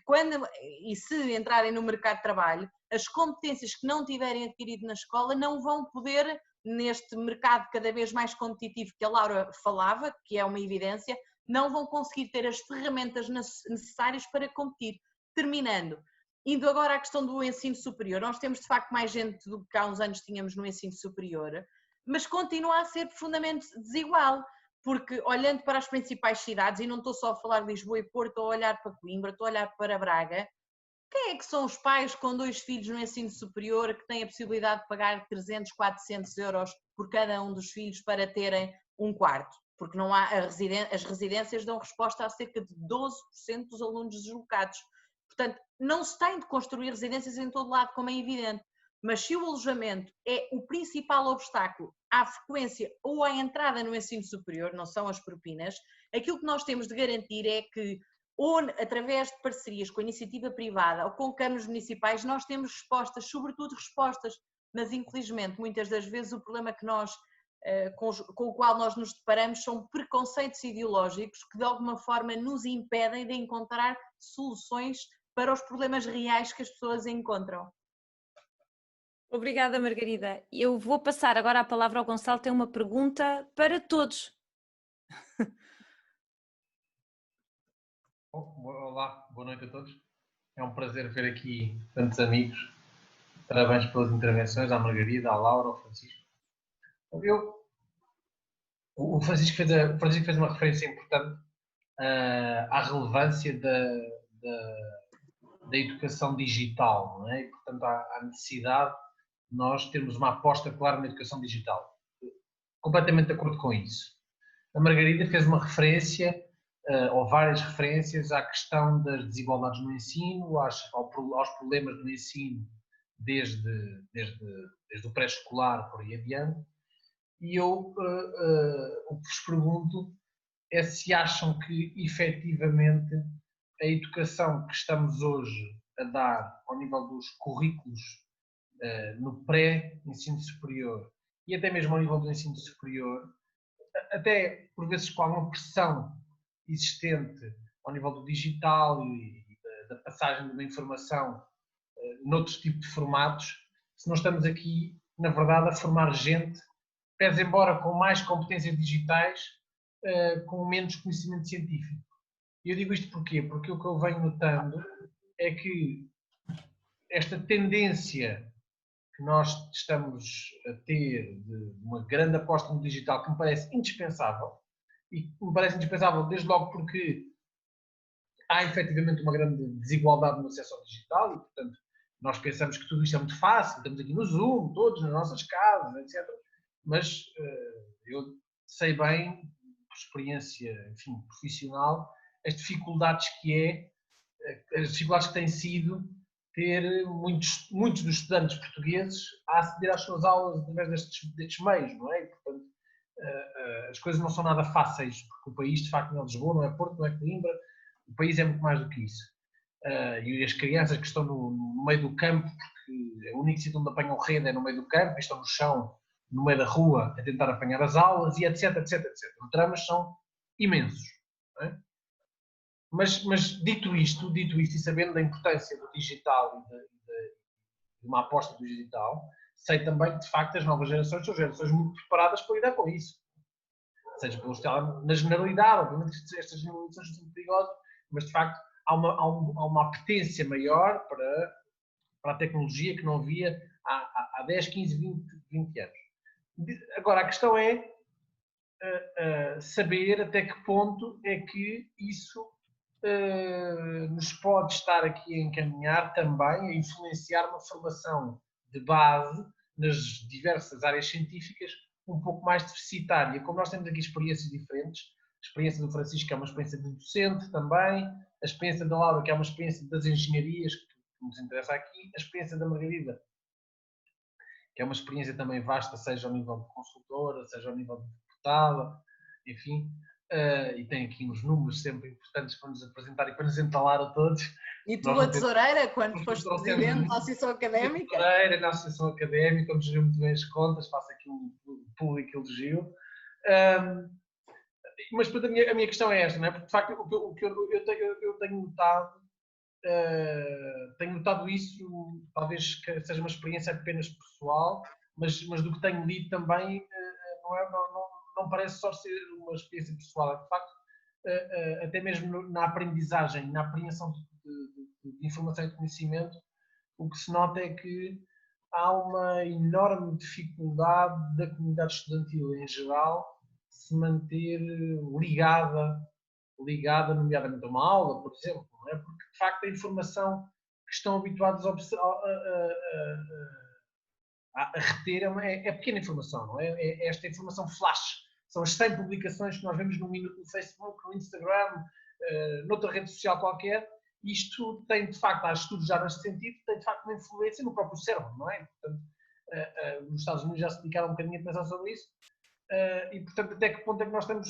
quando e se entrarem no mercado de trabalho, as competências que não tiverem adquirido na escola não vão poder, neste mercado cada vez mais competitivo que a Laura falava, que é uma evidência, não vão conseguir ter as ferramentas necessárias para competir. Terminando, indo agora à questão do ensino superior, nós temos de facto mais gente do que há uns anos tínhamos no ensino superior, mas continua a ser profundamente desigual, porque olhando para as principais cidades, e não estou só a falar de Lisboa e Porto, estou a olhar para Coimbra, estou a olhar para Braga, quem é que são os pais com 2 filhos no ensino superior que têm a possibilidade de pagar 300, 400 euros por cada um dos filhos para terem um quarto? Porque não há, as residências dão resposta a cerca de 12% dos alunos deslocados. Portanto, não se tem de construir residências em todo lado, como é evidente, mas se o alojamento é o principal obstáculo à frequência ou à entrada no ensino superior, não são as propinas, aquilo que nós temos de garantir é que, ou através de parcerias com a iniciativa privada ou com câmaras municipais, nós temos respostas, sobretudo respostas, mas infelizmente muitas das vezes o problema que nós com o qual nós nos deparamos são preconceitos ideológicos que de alguma forma nos impedem de encontrar soluções para os problemas reais que as pessoas encontram. Obrigada, Margarida. Eu vou passar agora a palavra ao Gonçalo, tem uma pergunta para todos. Olá, boa noite a todos. É um prazer ver aqui tantos amigos. Parabéns pelas intervenções, à Margarida, à Laura, ao Francisco. O Francisco fez uma referência importante à relevância da educação digital, não é? E, portanto, à necessidade de nós termos uma aposta clara na educação digital. Completamente de acordo com isso. a Margarida fez uma referência, ou várias referências, à questão das desigualdades no ensino, aos problemas do ensino desde o pré-escolar por aí adiante. E eu o que vos pergunto é se acham que, efetivamente, a educação que estamos hoje a dar ao nível dos currículos no pré-ensino superior e até mesmo ao nível do ensino superior, até por vezes com alguma pressão existente ao nível do digital e da passagem de uma informação noutros tipos de formatos, se não estamos aqui, na verdade, a formar gente, pese embora com mais competências digitais, com menos conhecimento científico. E eu digo isto porquê? Porque o que eu venho notando é que esta tendência que nós estamos a ter de uma grande aposta no digital, que me parece indispensável, e que me parece indispensável desde logo porque há efetivamente uma grande desigualdade no acesso ao digital e, portanto, nós pensamos que tudo isto é muito fácil, estamos aqui no Zoom, todos nas nossas casas, etc. Mas eu sei bem, por experiência, enfim, profissional, as dificuldades que têm sido ter muitos dos estudantes portugueses a aceder às suas aulas através destes meios, não é? E, portanto, as coisas não são nada fáceis, porque o país, de facto, não é Lisboa, não é Porto, não é Coimbra, o país é muito mais do que isso. E as crianças que estão no meio do campo, porque o único sítio onde apanham rede é no meio do campo, e estão no chão, no meio da rua, a tentar apanhar as aulas, e etc, etc, etc. Os dramas são imensos. Não é? Mas dito isto, e sabendo da importância do digital e de uma aposta do digital, sei também que, de facto, as novas gerações são gerações muito preparadas para lidar com isso. Seja na generalidade, obviamente estas generalizações são muito perigosas, mas, de facto, há uma apetência maior para a tecnologia que não havia há 10, 15, 20 anos. Agora, a questão é saber até que ponto é que isso nos pode estar aqui a encaminhar também, a influenciar uma formação de base nas diversas áreas científicas um pouco mais deficitária. Como nós temos aqui experiências diferentes, a experiência do Francisco é uma experiência de docente também, a experiência da Laura que é uma experiência das engenharias, que nos interessa aqui, a experiência da Margarida, que é uma experiência também vasta, seja ao nível de consultora, seja ao nível de deputada, enfim, e tem aqui uns números sempre importantes para nos apresentar e para nos entalar a todos. E tu, a tesoureira, quando foste presidente da Associação Académica? Tesoureira, na Associação Académica, onde geriu muito bem as contas, faço aqui um público elogio. Mas a minha questão é esta, não é? Porque de facto o que eu tenho notado isso, talvez que seja uma experiência apenas pessoal, mas do que tenho lido também não parece só ser uma experiência pessoal, de facto, até mesmo na aprendizagem, na apreensão de informação e de conhecimento, o que se nota é que há uma enorme dificuldade da comunidade estudantil em geral se manter ligada, nomeadamente a uma aula, por exemplo, não é? Porque de facto a informação que estão habituados a reter é pequena informação, não é? É esta informação flash. São as 100 publicações que nós vemos num minuto no Facebook, no Instagram, noutra rede social qualquer. Isto tem, de facto, há estudos já neste sentido, tem, de facto, uma influência no próprio cérebro, não é? Portanto, nos Estados Unidos já se dedicaram um bocadinho a pensar sobre isso. E, portanto, até que ponto é que nós estamos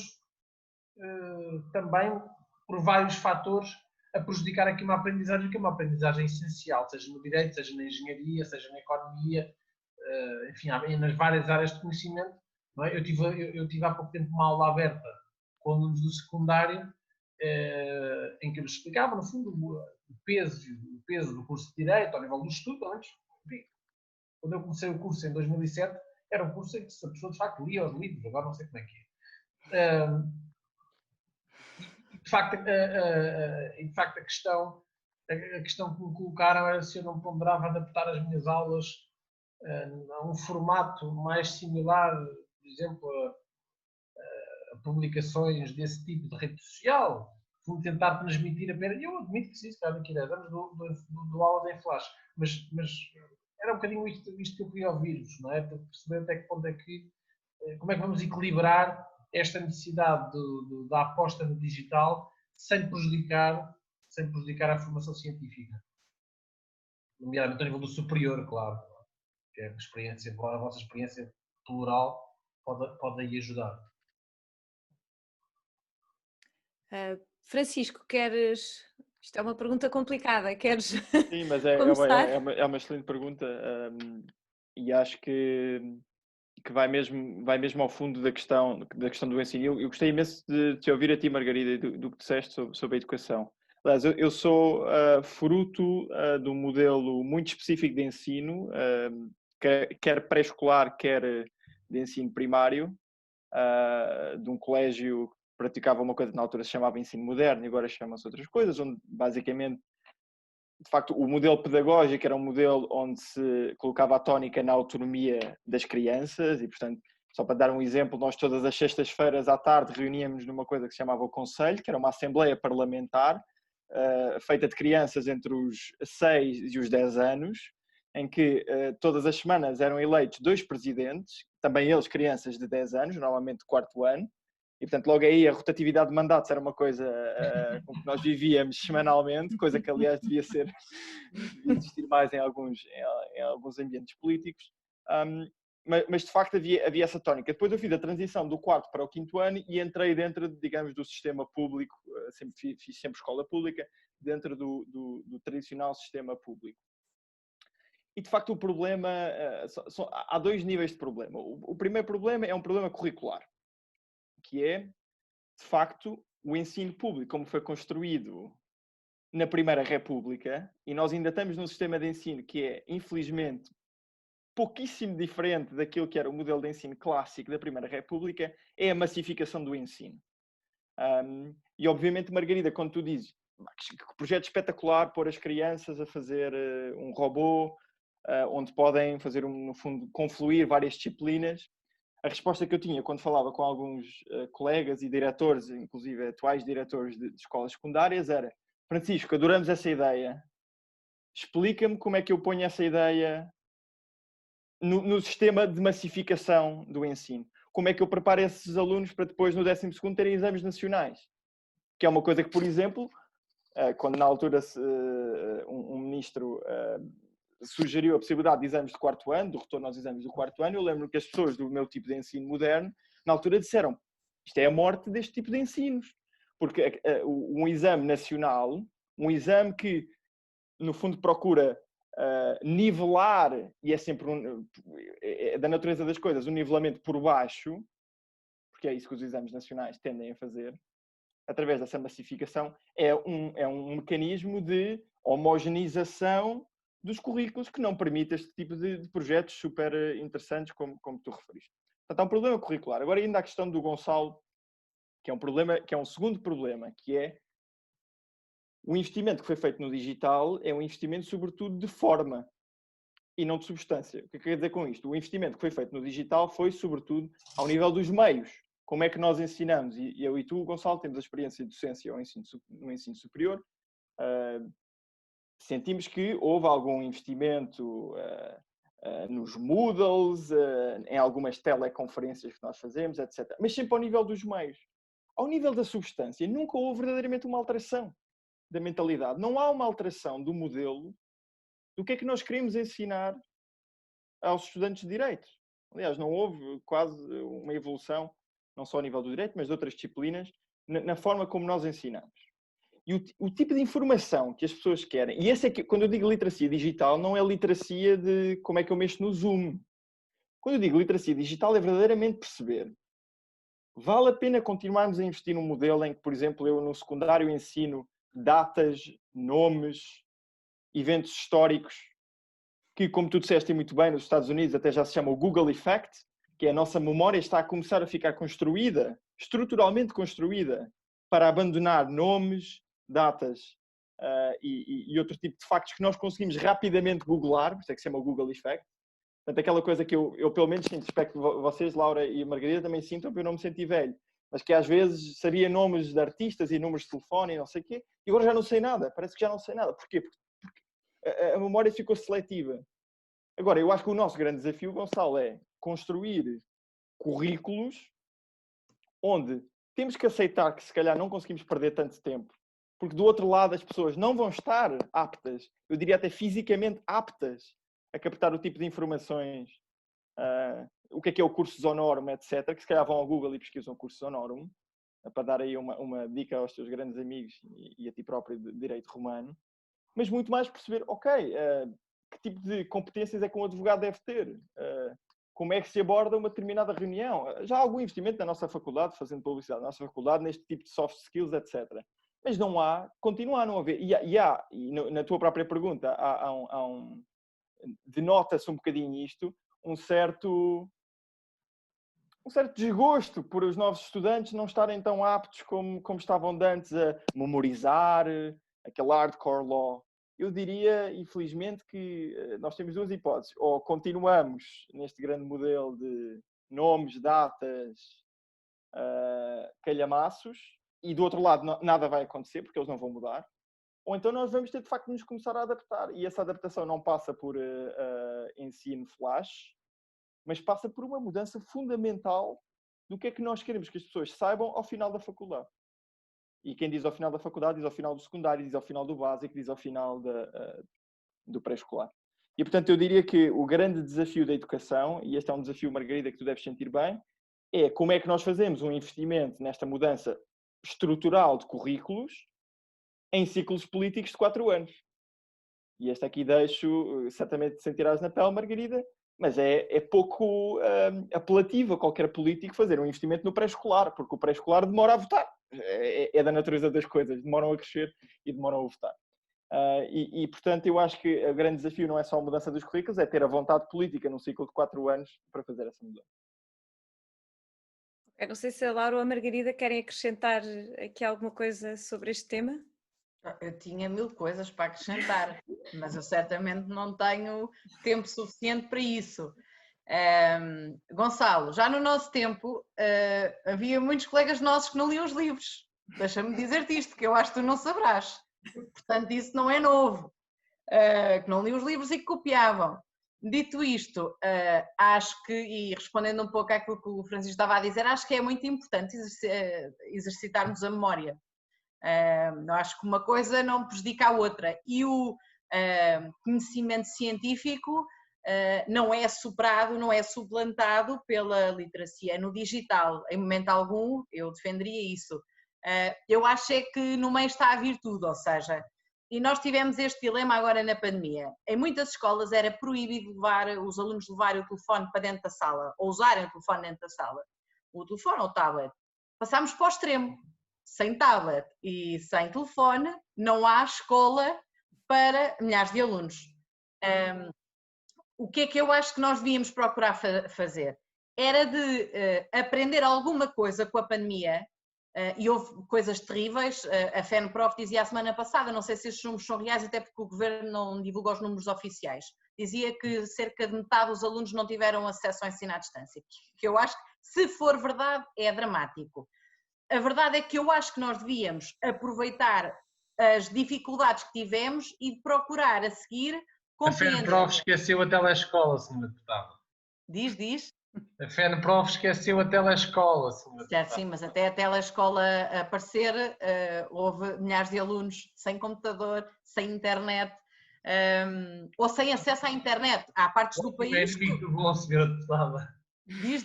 também, por vários fatores, a prejudicar aqui uma aprendizagem que é uma aprendizagem essencial, seja no direito, seja na engenharia, seja na economia, enfim, nas várias áreas de conhecimento. Não é? Eu tive há pouco tempo uma aula aberta com alunos do secundário em que eu lhes explicava, no fundo, o peso do curso de Direito ao nível do estudo. Antes, quando eu comecei o curso em 2007, era um curso em que a pessoa de facto lia os livros, agora não sei como é que é. De facto, a questão que me colocaram era se eu não ponderava adaptar as minhas aulas a um formato mais similar, por exemplo, a publicações desse tipo de rede social, vou tentar transmitir apenas, eu admito que sim, se calhar daqui a 10 anos do aulas em flash, mas era um bocadinho isto que eu queria ouvir-vos, não é? Para perceber até que ponto é que, como é que vamos equilibrar esta necessidade da aposta no digital sem prejudicar a formação científica. Nomeadamente ao nível do superior, claro. Que é a vossa experiência plural pode aí ajudar. Francisco, queres... Isto é uma pergunta complicada, queres Sim, mas começar? é uma excelente pergunta, e acho que vai mesmo ao fundo da questão do ensino. Eu gostei imenso de te ouvir a ti, Margarida, e do que disseste sobre a educação. Aliás, eu sou fruto de um modelo muito específico de ensino, quer pré-escolar, quer de ensino primário, de um colégio que praticava uma coisa que na altura se chamava ensino moderno e agora chamam-se outras coisas, onde basicamente, de facto, o modelo pedagógico era um modelo onde se colocava a tónica na autonomia das crianças e, portanto, só para dar um exemplo, nós todas as sextas-feiras à tarde reuníamos numa coisa que se chamava o Conselho, que era uma assembleia parlamentar, feita de crianças entre os 6 e os 10 anos, em que todas as semanas eram eleitos 2 presidentes, também eles crianças de 10 anos, normalmente de 4º ano, e portanto logo aí a rotatividade de mandatos era uma coisa com que nós vivíamos semanalmente, coisa que aliás devia existir mais em alguns ambientes políticos, mas de facto havia essa tónica. Depois eu fiz a transição do 4º para o 5º ano e entrei dentro, digamos, do sistema público, fiz sempre escola pública, dentro do tradicional sistema público. E, de facto, o problema... há 2 níveis de problema. O primeiro problema é um problema curricular, que é, de facto, o ensino público, como foi construído na Primeira República, e nós ainda estamos num sistema de ensino que é, infelizmente, pouquíssimo diferente daquilo que era o modelo de ensino clássico da Primeira República, é a massificação do ensino. E, obviamente, Margarida, quando tu dizes que projeto espetacular pôr as crianças a fazer um robô, onde podem fazer, no fundo, confluir várias disciplinas, a resposta que eu tinha quando falava com alguns colegas e diretores, inclusive atuais diretores de escolas secundárias, era: Francisco, adoramos essa ideia, explica-me como é que eu ponho essa ideia no sistema de massificação do ensino. Como é que eu preparo esses alunos para depois, no 12º, terem exames nacionais? Que é uma coisa que, por exemplo, quando na altura um ministro sugeriu a possibilidade de exames de 4º ano, do retorno aos exames do 4º ano, eu lembro que as pessoas do meu tipo de ensino moderno, na altura disseram: isto é a morte deste tipo de ensinos. Porque um exame nacional, um exame que, no fundo, procura nivelar, e é sempre da natureza das coisas, um nivelamento por baixo, porque é isso que os exames nacionais tendem a fazer, através dessa massificação, é um mecanismo de homogeneização dos currículos que não permite este tipo de projetos super interessantes como tu referiste. Portanto, há um problema curricular. Agora, ainda a questão do Gonçalo, que é um problema, que é um segundo problema, que é o investimento que foi feito no digital é um investimento, sobretudo, de forma e não de substância. O que quer dizer com isto? O investimento que foi feito no digital foi, sobretudo, ao nível dos meios. Como é que nós ensinamos? E eu e tu, Gonçalo, temos a experiência de docência no ensino superior. Sentimos que houve algum investimento nos Moodles, em algumas teleconferências que nós fazemos, etc. Mas sempre ao nível dos meios. Ao nível da substância, nunca houve verdadeiramente uma alteração da mentalidade. Não há uma alteração do modelo do que é que nós queremos ensinar aos estudantes de Direito. Aliás, não houve quase uma evolução, não só ao nível do Direito, mas de outras disciplinas, na forma como nós ensinamos. E o tipo de informação que as pessoas querem, e esse é que, quando eu digo literacia digital, não é literacia de como é que eu mexo no Zoom. Quando eu digo literacia digital, é verdadeiramente perceber: vale a pena continuarmos a investir num modelo em que, por exemplo, eu no secundário ensino datas, nomes, eventos históricos, que, como tu disseste muito bem, nos Estados Unidos até já se chama o Google Effect, que é a nossa memória está a começar a ficar construída, estruturalmente construída, para abandonar nomes, datas e outro tipo de factos que nós conseguimos rapidamente googlar, por isso é que se chama o Google Effect. Portanto, aquela coisa que eu pelo menos sinto, espero que vocês, Laura e Margarida, também sintam, para eu não me sentir velho, mas que às vezes sabia nomes de artistas e números de telefone e não sei o quê, e agora já não sei nada, parece que já não sei nada. Porquê? Porque a memória ficou seletiva. Agora, eu acho que o nosso grande desafio, Gonçalo, é construir currículos onde temos que aceitar que se calhar não conseguimos perder tanto tempo, porque do outro lado as pessoas não vão estar aptas, eu diria até fisicamente aptas, a captar o tipo de informações, o que é o cursus honorum, etc., que se calhar vão ao Google e pesquisam o cursus honorum, para dar aí uma dica aos teus grandes amigos e a ti próprio de direito romano, mas muito mais perceber, ok, que tipo de competências é que um advogado deve ter, como é que se aborda uma determinada reunião. Já há algum investimento na nossa faculdade, fazendo publicidade na nossa faculdade, neste tipo de soft skills, etc. Mas não há, continua a não haver. E na tua própria pergunta, denota-se um bocadinho isto, um certo desgosto por os novos estudantes não estarem tão aptos como estavam antes a memorizar aquele hardcore law. Eu diria, infelizmente, que nós temos duas hipóteses. Ou continuamos neste grande modelo de nomes, datas, calhamaços, e do outro lado nada vai acontecer, porque eles não vão mudar. Ou então nós vamos ter, de facto, de nos começar a adaptar. E essa adaptação não passa por ensino flash, mas passa por uma mudança fundamental do que é que nós queremos que as pessoas saibam ao final da faculdade. E quem diz ao final da faculdade, diz ao final do secundário, diz ao final do básico, diz ao final do pré-escolar. E, portanto, eu diria que o grande desafio da educação, e este é um desafio, Margarida, que tu deves sentir bem, é como é que nós fazemos um investimento nesta mudança estrutural de currículos em ciclos políticos de 4 anos. E este aqui deixo, certamente sentirás na pele, Margarida, mas é pouco apelativo a qualquer político fazer um investimento no pré-escolar, porque o pré-escolar demora a votar. É da natureza das coisas, demoram a crescer e demoram a votar. Portanto, eu acho que o grande desafio não é só a mudança dos currículos, é ter a vontade política num ciclo de 4 anos para fazer essa mudança. Eu não sei se a Laura ou a Margarida querem acrescentar aqui alguma coisa sobre este tema. Eu tinha 1000 coisas para acrescentar, mas eu certamente não tenho tempo suficiente para isso. Gonçalo, já no nosso tempo havia muitos colegas nossos que não liam os livros. Deixa-me dizer-te isto, que eu acho que tu não saberás. Portanto, isso não é novo. Que não liam os livros e que copiavam. Dito isto, acho que, e respondendo um pouco àquilo que o Francisco estava a dizer, acho que é muito importante exercitarmos a memória. Eu acho que uma coisa não prejudica a outra. E o conhecimento científico não é superado, não é suplantado pela literacia no digital. Em momento algum, eu defenderia isso. Eu acho é que no meio está a virtude, ou seja, e nós tivemos este dilema agora na pandemia. Em muitas escolas era proibido levar os alunos levarem o telefone para dentro da sala, ou usarem o telefone dentro da sala. O telefone ou o tablet. Passámos para o extremo. Sem tablet e sem telefone, não há escola para milhares de alunos. O que é que eu acho que nós devíamos procurar fazer? Era de aprender alguma coisa com a pandemia, e houve coisas terríveis. A FENPROF dizia a semana passada, não sei se estes números são reais, até porque o governo não divulga os números oficiais, dizia que cerca de metade dos alunos não tiveram acesso ao ensino à distância, que eu acho que, se for verdade, é dramático. A verdade é que eu acho que nós devíamos aproveitar as dificuldades que tivemos e procurar a seguir compreender. A FENPROF esqueceu a telescola, senhora deputada. Diz. A FENPROF esqueceu a telescola, senhora deputada. Certo, sim, mas até a telescola aparecer, houve milhares de alunos sem computador, sem internet, ou sem acesso à internet. Há partes do país... Muito bom, senhora deputada. Diz.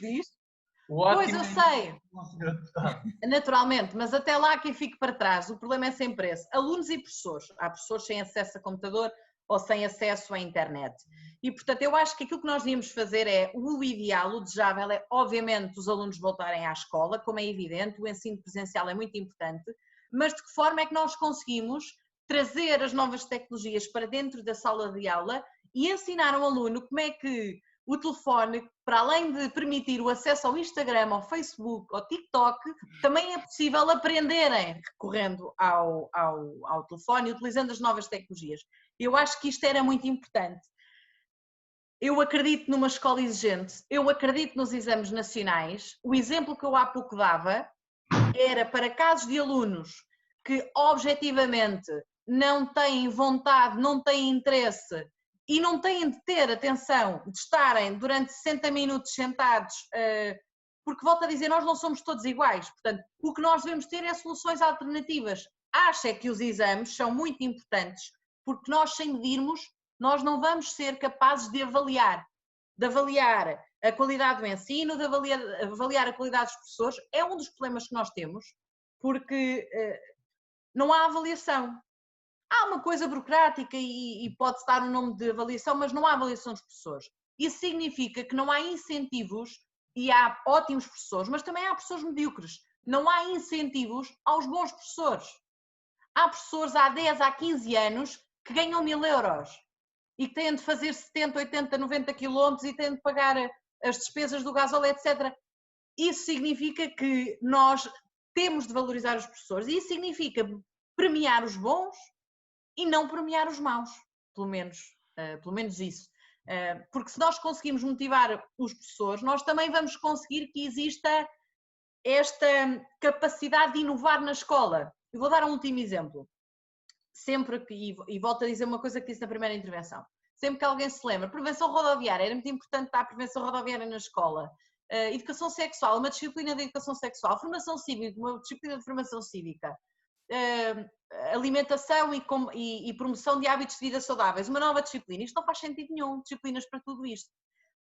Pois eu sei, naturalmente, mas até lá quem fique para trás, o problema é sempre esse, alunos e professores. Há professores sem acesso a computador ou sem acesso à internet. E, portanto, eu acho que aquilo que nós devíamos fazer é, o ideal, o desejável é, obviamente, os alunos voltarem à escola, como é evidente, o ensino presencial é muito importante, mas de que forma é que nós conseguimos trazer as novas tecnologias para dentro da sala de aula e ensinar ao aluno como é que o telefone, para além de permitir o acesso ao Instagram, ao Facebook, ao TikTok, também é possível aprenderem recorrendo ao telefone e utilizando as novas tecnologias. Eu acho que isto era muito importante. Eu acredito numa escola exigente, eu acredito nos exames nacionais. O exemplo que eu há pouco dava era para casos de alunos que objetivamente não têm vontade, não têm interesse e não têm de ter atenção de estarem durante 60 minutos sentados porque volto a dizer, nós não somos todos iguais, portanto, o que nós devemos ter é soluções alternativas. Acho é que os exames são muito importantes, porque nós, sem medirmos, nós não vamos ser capazes de avaliar a qualidade do ensino, de avaliar a qualidade dos professores. É um dos problemas que nós temos, porque não há avaliação. Há uma coisa burocrática e pode-se dar um nome de avaliação, mas não há avaliação dos professores. Isso significa que não há incentivos, e há ótimos professores, mas também há professores medíocres. Não há incentivos aos bons professores. Há professores há 10, há 15 anos que ganham 1000 euros e que têm de fazer 70, 80, 90 quilómetros e têm de pagar as despesas do gasóleo, etc. Isso significa que nós temos de valorizar os professores e isso significa premiar os bons e não premiar os maus, pelo menos isso. Porque se nós conseguimos motivar os professores, nós também vamos conseguir que exista esta capacidade de inovar na escola. Eu vou dar um último exemplo. Sempre que, e volto a dizer uma coisa que disse na primeira intervenção, sempre que alguém se lembra, prevenção rodoviária, era muito importante dar prevenção rodoviária na escola, educação sexual, uma disciplina de educação sexual, formação cívica, uma disciplina de formação cívica, alimentação e promoção de hábitos de vida saudáveis, uma nova disciplina. Isto não faz sentido nenhum, disciplinas para tudo isto.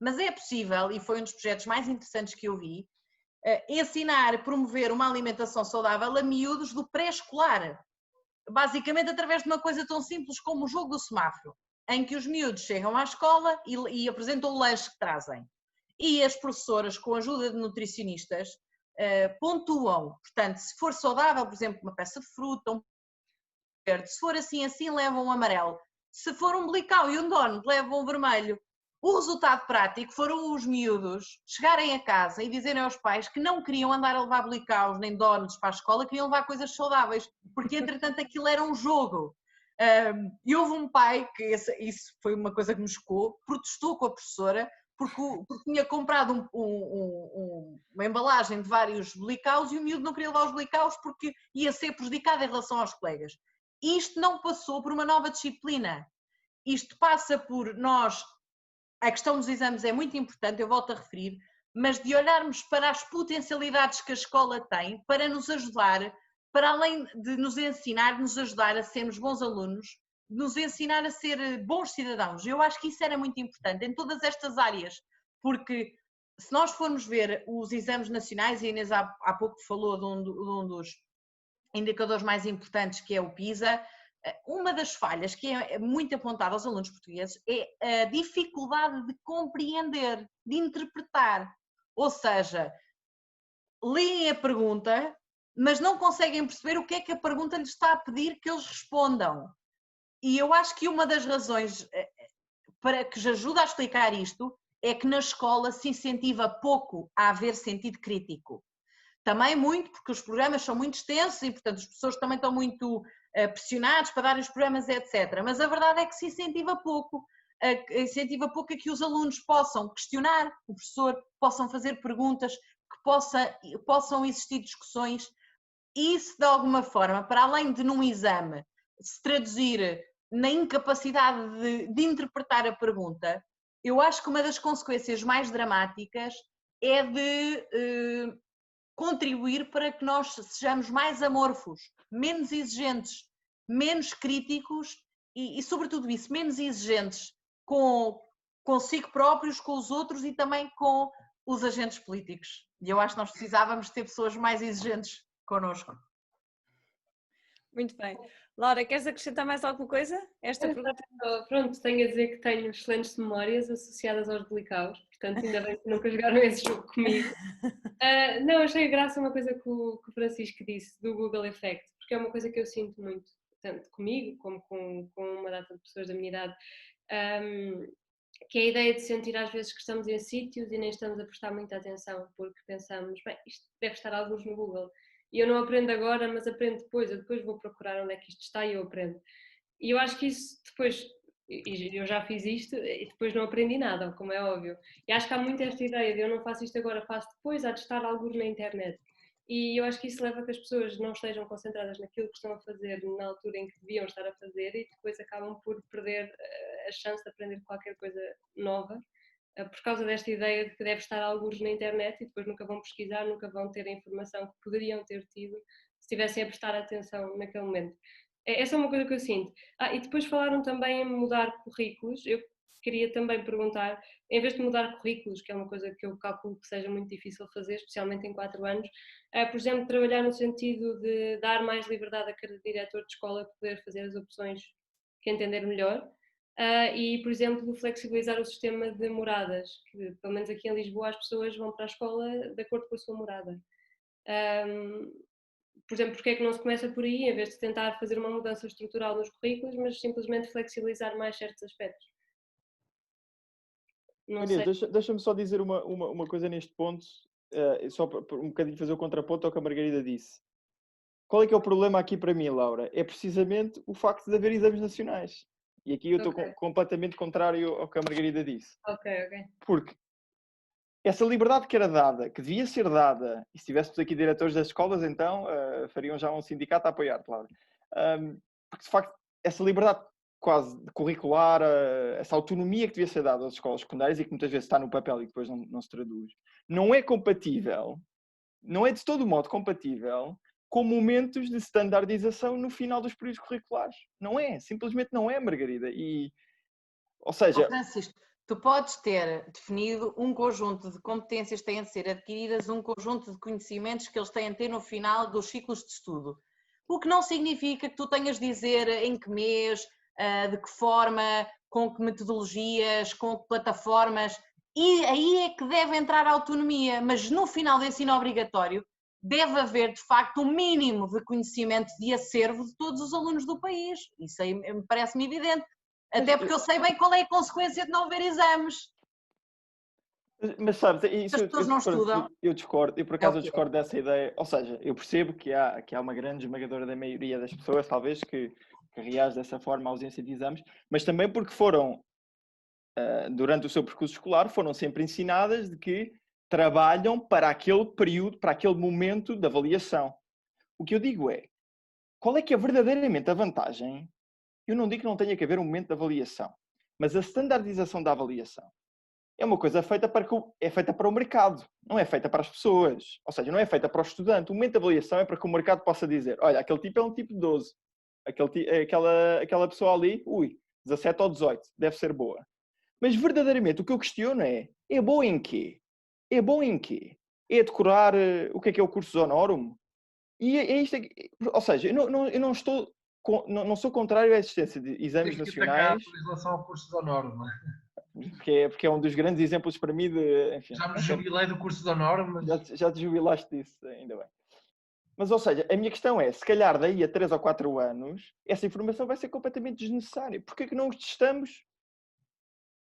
Mas é possível, e foi um dos projetos mais interessantes que eu vi, ensinar, promover uma alimentação saudável a miúdos do pré-escolar. Basicamente através de uma coisa tão simples como o jogo do semáforo, em que os miúdos chegam à escola e apresentam o lanche que trazem. E as professoras, com a ajuda de nutricionistas, pontuam. Portanto, se for saudável, por exemplo, uma peça de fruta, um verde, se for assim, levam um amarelo. Se for um umbilical e um donut, levam um vermelho. O resultado prático foram os miúdos chegarem a casa e dizerem aos pais que não queriam andar a levar blicaus nem donuts para a escola, queriam levar coisas saudáveis, porque entretanto aquilo era um jogo. E houve um pai, que isso foi uma coisa que me chocou, protestou com a professora, porque tinha comprado uma embalagem de vários blicaus e o miúdo não queria levar os blicaus porque ia ser prejudicado em relação aos colegas. Isto não passou por uma nova disciplina. Isto passa por nós. A questão dos exames é muito importante, eu volto a referir, mas de olharmos para as potencialidades que a escola tem para nos ajudar, para além de nos ensinar, nos ajudar a sermos bons alunos, nos ensinar a ser bons cidadãos. Eu acho que isso era muito importante em todas estas áreas, porque se nós formos ver os exames nacionais, e a Inês há pouco falou de um dos indicadores mais importantes, que é o PISA. Uma das falhas que é muito apontada aos alunos portugueses é a dificuldade de compreender, de interpretar. Ou seja, leem a pergunta, mas não conseguem perceber o que é que a pergunta lhes está a pedir que eles respondam. E eu acho que uma das razões para que ajuda a explicar isto é que na escola se incentiva pouco a haver sentido crítico. Também muito, porque os programas são muito extensos e, portanto, os professores também estão muito pressionados para darem os programas, etc. Mas a verdade é que se incentiva pouco a que os alunos possam questionar o professor, possam fazer perguntas, que possam existir discussões. E isso, de alguma forma, para além de num exame se traduzir na incapacidade de interpretar a pergunta, eu acho que uma das consequências mais dramáticas é de contribuir para que nós sejamos mais amorfos, menos exigentes, menos críticos e sobretudo isso, menos exigentes consigo próprios, com os outros e também com os agentes políticos. E eu acho que nós precisávamos ter pessoas mais exigentes connosco. Muito bem. Laura, queres acrescentar mais alguma coisa? Esta pergunta? Pronto, tenho a dizer que tenho excelentes memórias associadas aos blicaus, portanto ainda bem que nunca jogaram esse jogo comigo. Não, achei graça uma coisa que o Francisco disse do Google Effect, porque é uma coisa que eu sinto muito, tanto comigo como com uma data de pessoas da minha idade, que é a ideia de sentir às vezes que estamos em sítios e nem estamos a prestar muita atenção, porque pensamos, bem, isto deve estar alguns no Google. E eu não aprendo agora, mas aprendo depois. Eu depois vou procurar onde é que isto está e eu aprendo. E eu acho que isso depois, e eu já fiz isto e depois não aprendi nada, como é óbvio. E acho que há muito esta ideia de eu não faço isto agora, faço depois, há de estar alguns na internet. E eu acho que isso leva a que as pessoas não estejam concentradas naquilo que estão a fazer na altura em que deviam estar a fazer e depois acabam por perder a chance de aprender qualquer coisa nova por causa desta ideia de que deve estar algures na internet e depois nunca vão pesquisar, nunca vão ter a informação que poderiam ter tido se estivessem a prestar atenção naquele momento. Essa é uma coisa que eu sinto. E depois falaram também em mudar currículos. Eu queria também perguntar, em vez de mudar currículos, que é uma coisa que eu calculo que seja muito difícil fazer, especialmente em 4 anos, por exemplo, trabalhar no sentido de dar mais liberdade a cada diretor de escola poder fazer as opções que entender melhor. E, por exemplo, flexibilizar o sistema de moradas, que pelo menos aqui em Lisboa as pessoas vão para a escola de acordo com a sua morada. Por exemplo, porque é que não se começa por aí, em vez de tentar fazer uma mudança estrutural nos currículos, mas simplesmente flexibilizar mais certos aspectos? Não sei. Deixa-me só dizer uma coisa neste ponto, só para um bocadinho fazer o contraponto ao que a Margarida disse. Qual é que é o problema aqui para mim, Laura? É precisamente o facto de haver exames nacionais. E aqui eu estou completamente contrário ao que a Margarida disse. Ok. Porque essa liberdade que era dada, que devia ser dada, e se tivéssemos aqui diretores das escolas, então fariam já um sindicato a apoiar, claro. Porque, de facto, essa liberdade quase curricular, essa autonomia que devia ser dada às escolas secundárias e que muitas vezes está no papel e depois não se traduz, não é compatível, não é de todo modo compatível com momentos de standardização no final dos períodos curriculares. Não é, simplesmente não é, Margarida. Ou seja... Francisco, tu podes ter definido um conjunto de competências que têm de ser adquiridas, um conjunto de conhecimentos que eles têm de ter no final dos ciclos de estudo. O que não significa que tu tenhas de dizer em que mês, de que forma, com que metodologias, com que plataformas, e aí é que deve entrar a autonomia, mas no final do ensino obrigatório deve haver, de facto, um mínimo de conhecimento de acervo de todos os alunos do país. Isso aí parece-me evidente. Até porque eu sei bem qual é a consequência de não haver exames. Mas sabes, isso as pessoas não estudam. Eu discordo, eu por acaso discordo dessa ideia. Ou seja, eu percebo que há uma grande esmagadora da maioria das pessoas, talvez, que reage dessa forma à ausência de exames, mas também porque foram, durante o seu percurso escolar, foram sempre ensinadas de que trabalham para aquele período, para aquele momento de avaliação. O que eu digo é, qual é que é verdadeiramente a vantagem? Eu não digo que não tenha que haver um momento de avaliação, mas a standardização da avaliação é uma coisa feita para o mercado, não é feita para as pessoas. Ou seja, não é feita para o estudante. O momento de avaliação é para que o mercado possa dizer, olha, aquele tipo é um tipo 12. Aquela pessoa ali, 17 ou 18, deve ser boa. Mas verdadeiramente o que eu questiono é boa em quê? É bom em quê? É decorar o que é o cursus honorum? E é isto, ou seja, eu não sou contrário à existência de exames nacionais. Em relação ao curso honorum, não é? Porque é um dos grandes exemplos para mim de... Enfim, já me jubilei do curso honorum, mas... Já te jubilaste disso, ainda bem. Mas, ou seja, a minha questão é, se calhar daí a 3 ou 4 anos, essa informação vai ser completamente desnecessária. Porquê que não testamos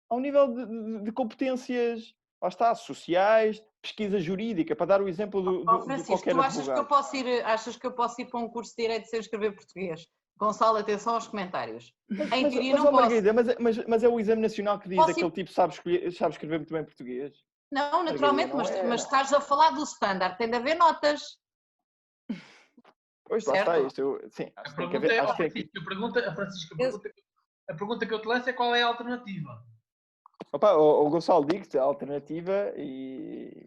ao nível de competências, lá está, sociais, pesquisa jurídica, para dar o exemplo de qualquer tu advogado. achas que eu posso ir para um curso de Direito sem escrever português? Gonçalo, atenção aos comentários. Em teoria não posso. Margarida, mas é o exame nacional que diz aquele tipo sabe escrever muito bem português? Não, naturalmente, mas estás a falar do standard, tem de haver notas. Pois, lá está isto. Sim, a pergunta que eu te lanço é qual é a alternativa? Opa, o Gonçalo, digo-te, a alternativa, e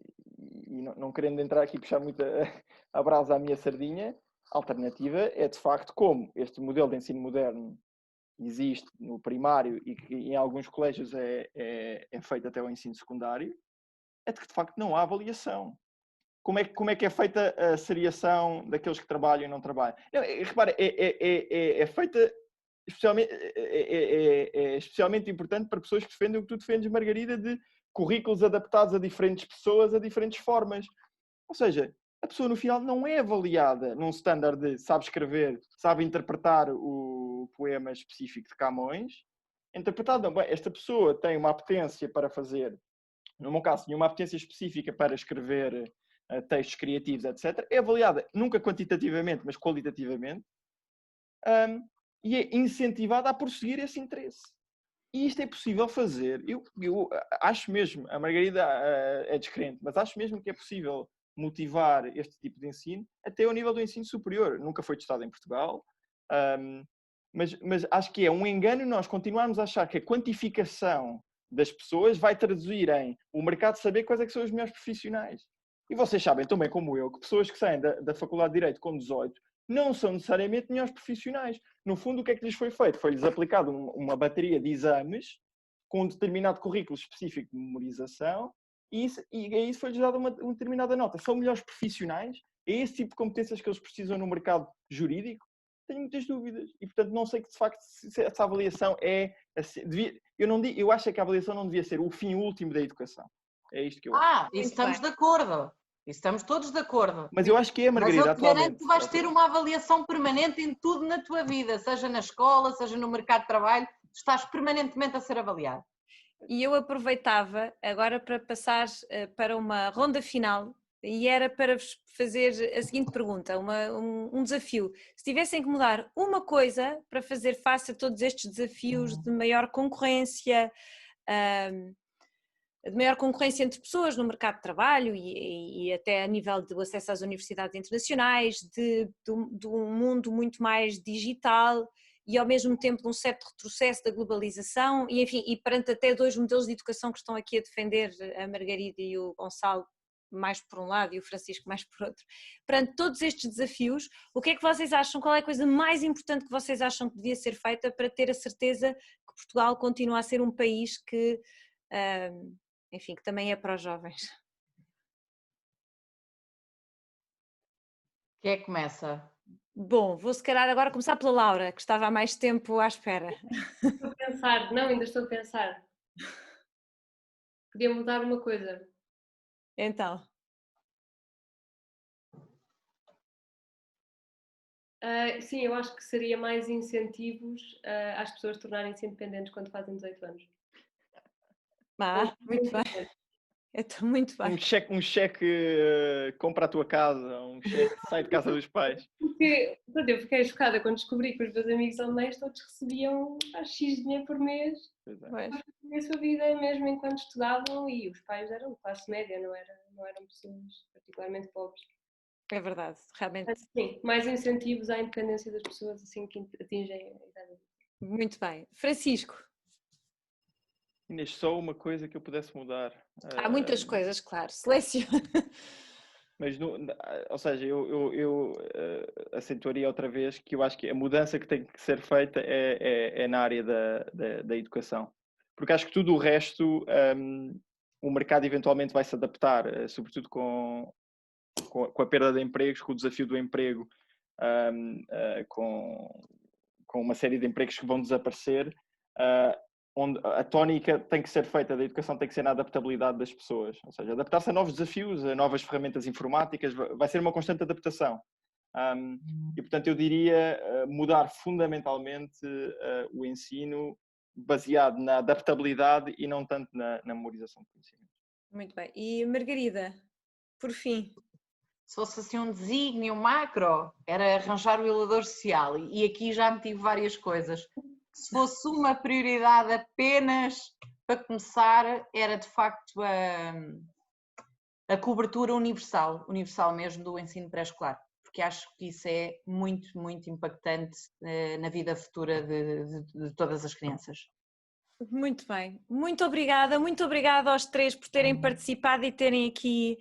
não querendo entrar aqui e puxar muito a brasa à minha sardinha, a alternativa é, de facto, como este modelo de ensino moderno existe no primário e que em alguns colégios é feito até o ensino secundário, é de que, de facto, não há avaliação. Como é que é feita a seriação daqueles que trabalham e não trabalham? Não, repara, é feita especialmente, é especialmente importante para pessoas que defendem o que tu defendes, Margarida, de currículos adaptados a diferentes pessoas, a diferentes formas. Ou seja, a pessoa no final não é avaliada num standard de sabe escrever, sabe interpretar o poema específico de Camões. Interpretado, não, bem, esta pessoa tem uma apetência para fazer, no meu caso, tinha uma apetência específica para escrever textos criativos, etc. É avaliada nunca quantitativamente, mas qualitativamente. E é incentivada a prosseguir esse interesse. E isto é possível fazer. Eu acho mesmo, a Margarida é descrente, mas acho mesmo que é possível motivar este tipo de ensino até ao nível do ensino superior. Nunca foi testado em Portugal, mas acho que é um engano nós continuarmos a achar que a quantificação das pessoas vai traduzir em o mercado saber quais é que são os melhores profissionais. E vocês sabem tão bem como eu que pessoas que saem da Faculdade de Direito com 18 não são necessariamente melhores profissionais. No fundo, o que é que lhes foi feito? Foi-lhes aplicado uma bateria de exames com um determinado currículo específico de memorização e a isso foi-lhes dada uma determinada nota. São melhores profissionais? É esse tipo de competências que eles precisam no mercado jurídico? Tenho muitas dúvidas. E, portanto, não sei que, de facto, se essa avaliação é... eu acho que a avaliação não devia ser o fim último da educação. É isto que eu acho. Isso estamos de acordo. Isso estamos todos de acordo. Mas eu acho que é, Margarida, atualmente. Mas eu te garanto que vais ter uma avaliação permanente em tudo na tua vida, seja na escola, seja no mercado de trabalho, estás permanentemente a ser avaliado. E eu aproveitava agora para passar para uma ronda final e era para vos fazer a seguinte pergunta, um desafio. Se tivessem que mudar uma coisa para fazer face a todos estes desafios de maior concorrência, entre pessoas no mercado de trabalho e até a nível do acesso às universidades internacionais, de um mundo muito mais digital e ao mesmo tempo de um certo retrocesso da globalização e enfim, e perante até dois modelos de educação que estão aqui a defender, a Margarida e o Gonçalo mais por um lado e o Francisco mais por outro, perante todos estes desafios, o que é que vocês acham, qual é a coisa mais importante que vocês acham que devia ser feita para ter a certeza que Portugal continua a ser um país que, enfim, que também é para os jovens? Quem é que começa? Bom, vou se calhar agora começar pela Laura, que estava há mais tempo à espera. Estou a pensar, não, ainda estou a pensar. Podia mudar uma coisa. Então. Sim, eu acho que seria mais incentivos às pessoas tornarem-se independentes quando fazem 18 anos. Muito bem. Estou muito bem. Um cheque compra a tua casa, um cheque sai de casa dos pais. Porque eu fiquei chocada quando descobri que os meus amigos honestos todos recebiam X dinheiro por mês. Para a sua vida mesmo enquanto estudavam e os pais eram classe média, não eram pessoas particularmente pobres. É verdade, realmente. Mas, sim, mais incentivos à independência das pessoas assim que atingem a idade. Muito bem. Francisco. Inês, só uma coisa que eu pudesse mudar. Há muitas coisas, claro. Seleciona. Mas, ou seja, eu acentuaria outra vez que eu acho que a mudança que tem que ser feita é na área da educação. Porque acho que tudo o resto, o mercado eventualmente vai se adaptar, sobretudo com a perda de empregos, com o desafio do emprego, com uma série de empregos que vão desaparecer, onde a tónica tem que ser feita da educação tem que ser na adaptabilidade das pessoas, ou seja, adaptar-se a novos desafios, a novas ferramentas informáticas, vai ser uma constante adaptação. E, portanto, eu diria mudar fundamentalmente o ensino baseado na adaptabilidade e não tanto na memorização de conhecimento. Muito bem. E Margarida, por fim? Se fosse assim um desígnio macro, era arranjar o elevador social e aqui já me tive várias coisas. Se fosse uma prioridade apenas para começar, era de facto a cobertura universal mesmo do ensino pré-escolar, porque acho que isso é muito, muito impactante na vida futura de todas as crianças. Muito bem, muito obrigada aos três por terem participado e terem aqui,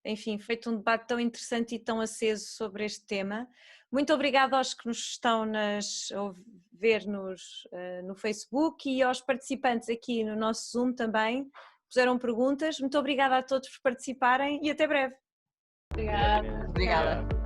enfim, feito um debate tão interessante e tão aceso sobre este tema. Muito obrigada aos que nos estão a ver-nos no Facebook e aos participantes aqui no nosso Zoom também, puseram perguntas. Muito obrigada a todos por participarem e até breve. Obrigada. Obrigada.